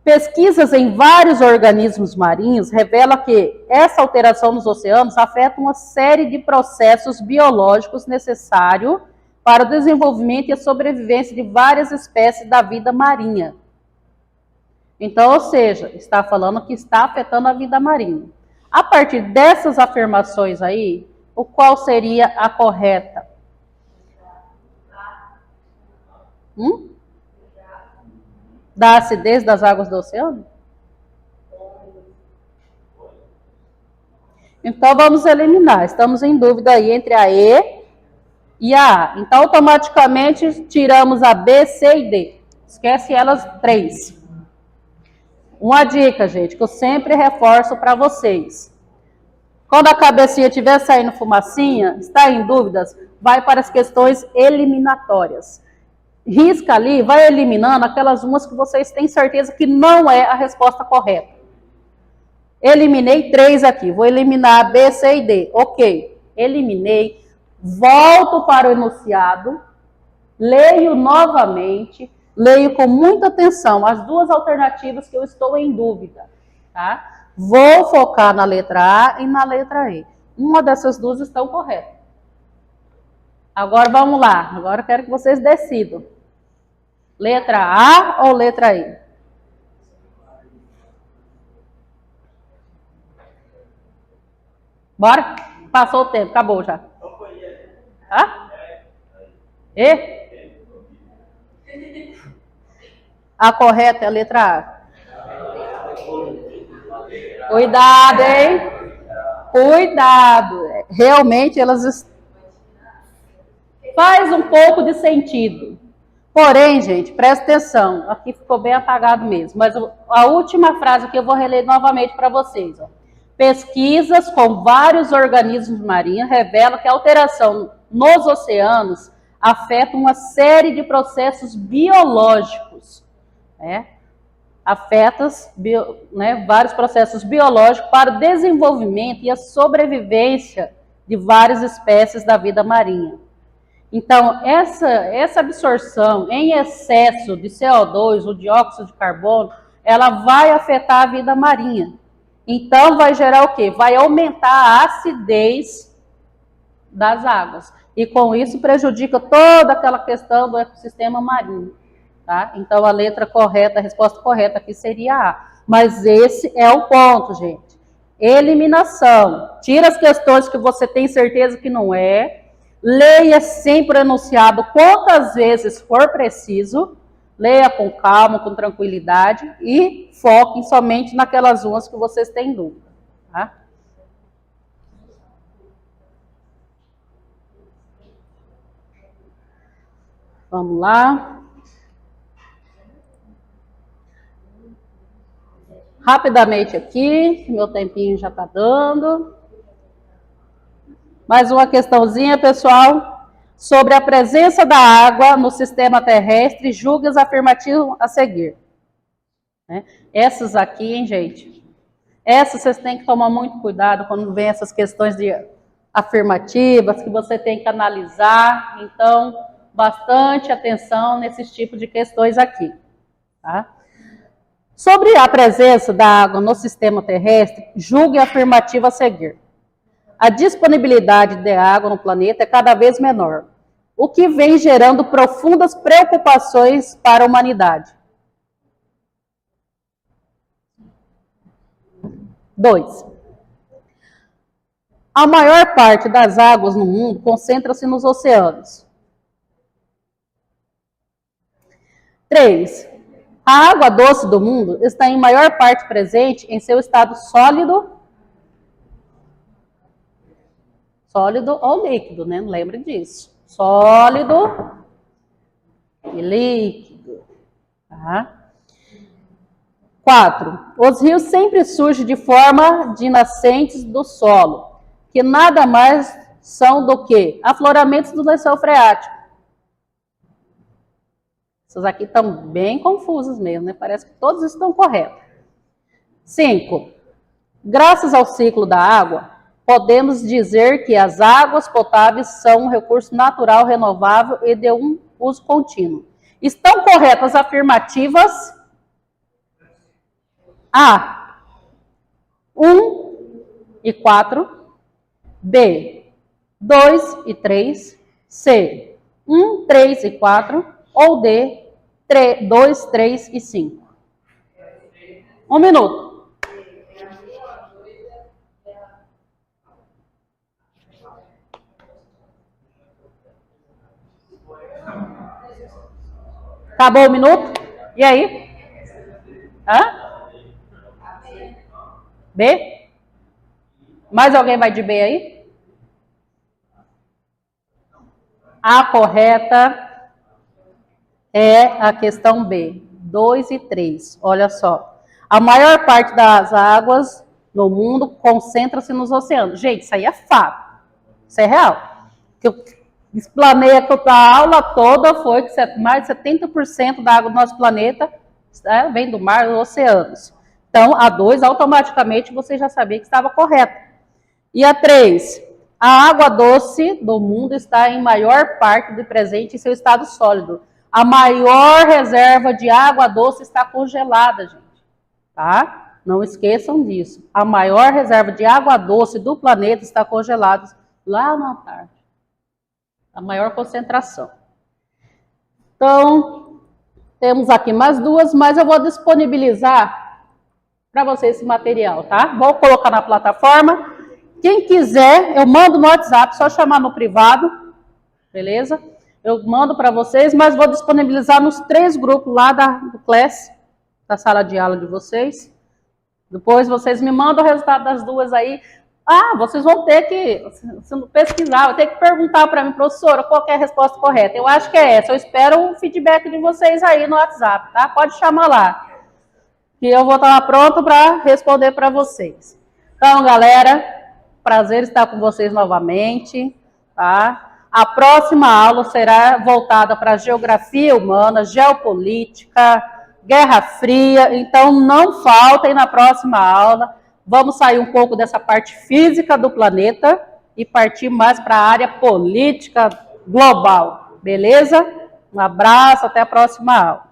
Pesquisas em vários organismos marinhos revelam que essa alteração nos oceanos afeta uma série de processos biológicos necessários para o desenvolvimento e a sobrevivência de várias espécies da vida marinha. Então, ou seja, está falando que está afetando a vida marinha. A partir dessas afirmações aí, o qual seria a correta? Da acidez das águas do oceano? Então, vamos eliminar. Estamos em dúvida aí entre a E e a A. Então, automaticamente, tiramos a B, C e D. Esquece elas três. Uma dica, gente, que eu sempre reforço para vocês. Quando a cabecinha estiver saindo fumacinha, está em dúvidas, vai para as questões eliminatórias. Risca ali, vai eliminando aquelas umas que vocês têm certeza que não é a resposta correta. Eliminei 3 aqui, vou eliminar B, C e D. Ok, eliminei, volto para o enunciado, leio novamente, leio com muita atenção as duas alternativas que eu estou em dúvida, tá? Vou focar na letra A e na letra E. Uma dessas duas estão corretas. Agora vamos lá, agora eu quero que vocês decidam. Letra A ou letra E? Bora? Passou o tempo, acabou já. Hã? E? A correta é a letra A. Cuidado, hein? Cuidado. Realmente elas faz um pouco de sentido. Porém, gente, presta atenção. Aqui ficou bem apagado mesmo. Mas a última frase que eu vou reler novamente para vocês. Ó. Pesquisas com vários organismos marinhos revelam que a alteração nos oceanos afeta uma série de processos biológicos. Afeta vários processos biológicos para o desenvolvimento e a sobrevivência de várias espécies da vida marinha. Então, essa absorção em excesso de CO2, o dióxido de carbono, ela vai afetar a vida marinha. Então, vai gerar o quê? Vai aumentar a acidez das águas. E com isso prejudica toda aquela questão do ecossistema marinho. Tá? Então, a letra correta, a resposta correta aqui seria A. Mas esse é o ponto, gente. Eliminação. Tira as questões que você tem certeza que não é. Leia sempre o enunciado quantas vezes for preciso. Leia com calma, com tranquilidade e foquem somente naquelas umas que vocês têm dúvida. Tá? Vamos lá. Rapidamente aqui, meu tempinho já está dando. Mais uma questãozinha, pessoal, sobre a presença da água no sistema terrestre, julgue as afirmativas a seguir. Essas aqui, hein, gente? Essas vocês têm que tomar muito cuidado quando vem essas questões de afirmativas, que você tem que analisar. Então, bastante atenção nesses tipos de questões aqui, tá? Sobre a presença da água no sistema terrestre, julgue a afirmativa a seguir. A disponibilidade de água no planeta é cada vez menor, o que vem gerando profundas preocupações para a humanidade. 2. A maior parte das águas no mundo concentra-se nos oceanos. 3. A água doce do mundo está em maior parte presente em seu estado sólido ou líquido, né? Não lembre disso. Sólido e líquido. Tá? 4. Os rios sempre surgem de forma de nascentes do solo, que nada mais são do que afloramentos do lençol freático. Essas aqui estão bem confusas mesmo, né? Parece que todos estão corretos. 5. Graças ao ciclo da água, podemos dizer que as águas potáveis são um recurso natural, renovável e de um uso contínuo. Estão corretas as afirmativas A, 1 e 4, B, 2 e 3, C, 1, 3 e 4, ou D, 2, 3 e 5. 1 minuto. Acabou o minuto? E aí? Hã? B? Mais alguém vai de B aí? A correta é a questão B, 2 e 3. Olha só. A maior parte das águas no mundo concentra-se nos oceanos. Gente, isso aí é fato. Isso é real. Eu explanei a aula toda, foi que mais de 70% da água do nosso planeta vem do mar, dos oceanos. Então, a 2, automaticamente, você já sabia que estava correta. E a 3, a água doce do mundo está em maior parte do presente em seu estado sólido. A maior reserva de água doce está congelada, gente. Tá? Não esqueçam disso. A maior reserva de água doce do planeta está congelada lá na Antártida. A maior concentração. Então, temos aqui mais 2, mas eu vou disponibilizar para vocês esse material, tá? Vou colocar na plataforma. Quem quiser, eu mando no WhatsApp, só chamar no privado, beleza? Eu mando para vocês, mas vou disponibilizar nos 3 grupos lá do Class, da sala de aula de vocês. Depois vocês me mandam o resultado das 2 aí. Vocês vão ter que pesquisar, vai ter que perguntar para mim, professora, qual é a resposta correta. Eu acho que é essa. Eu espero o feedback de vocês aí no WhatsApp, tá? Pode chamar lá, que eu vou estar pronto para responder para vocês. Então, galera, prazer estar com vocês novamente, tá? A próxima aula será voltada para geografia humana, geopolítica, Guerra Fria. Então, não faltem na próxima aula. Vamos sair um pouco dessa parte física do planeta e partir mais para a área política global, beleza? Um abraço, até a próxima aula.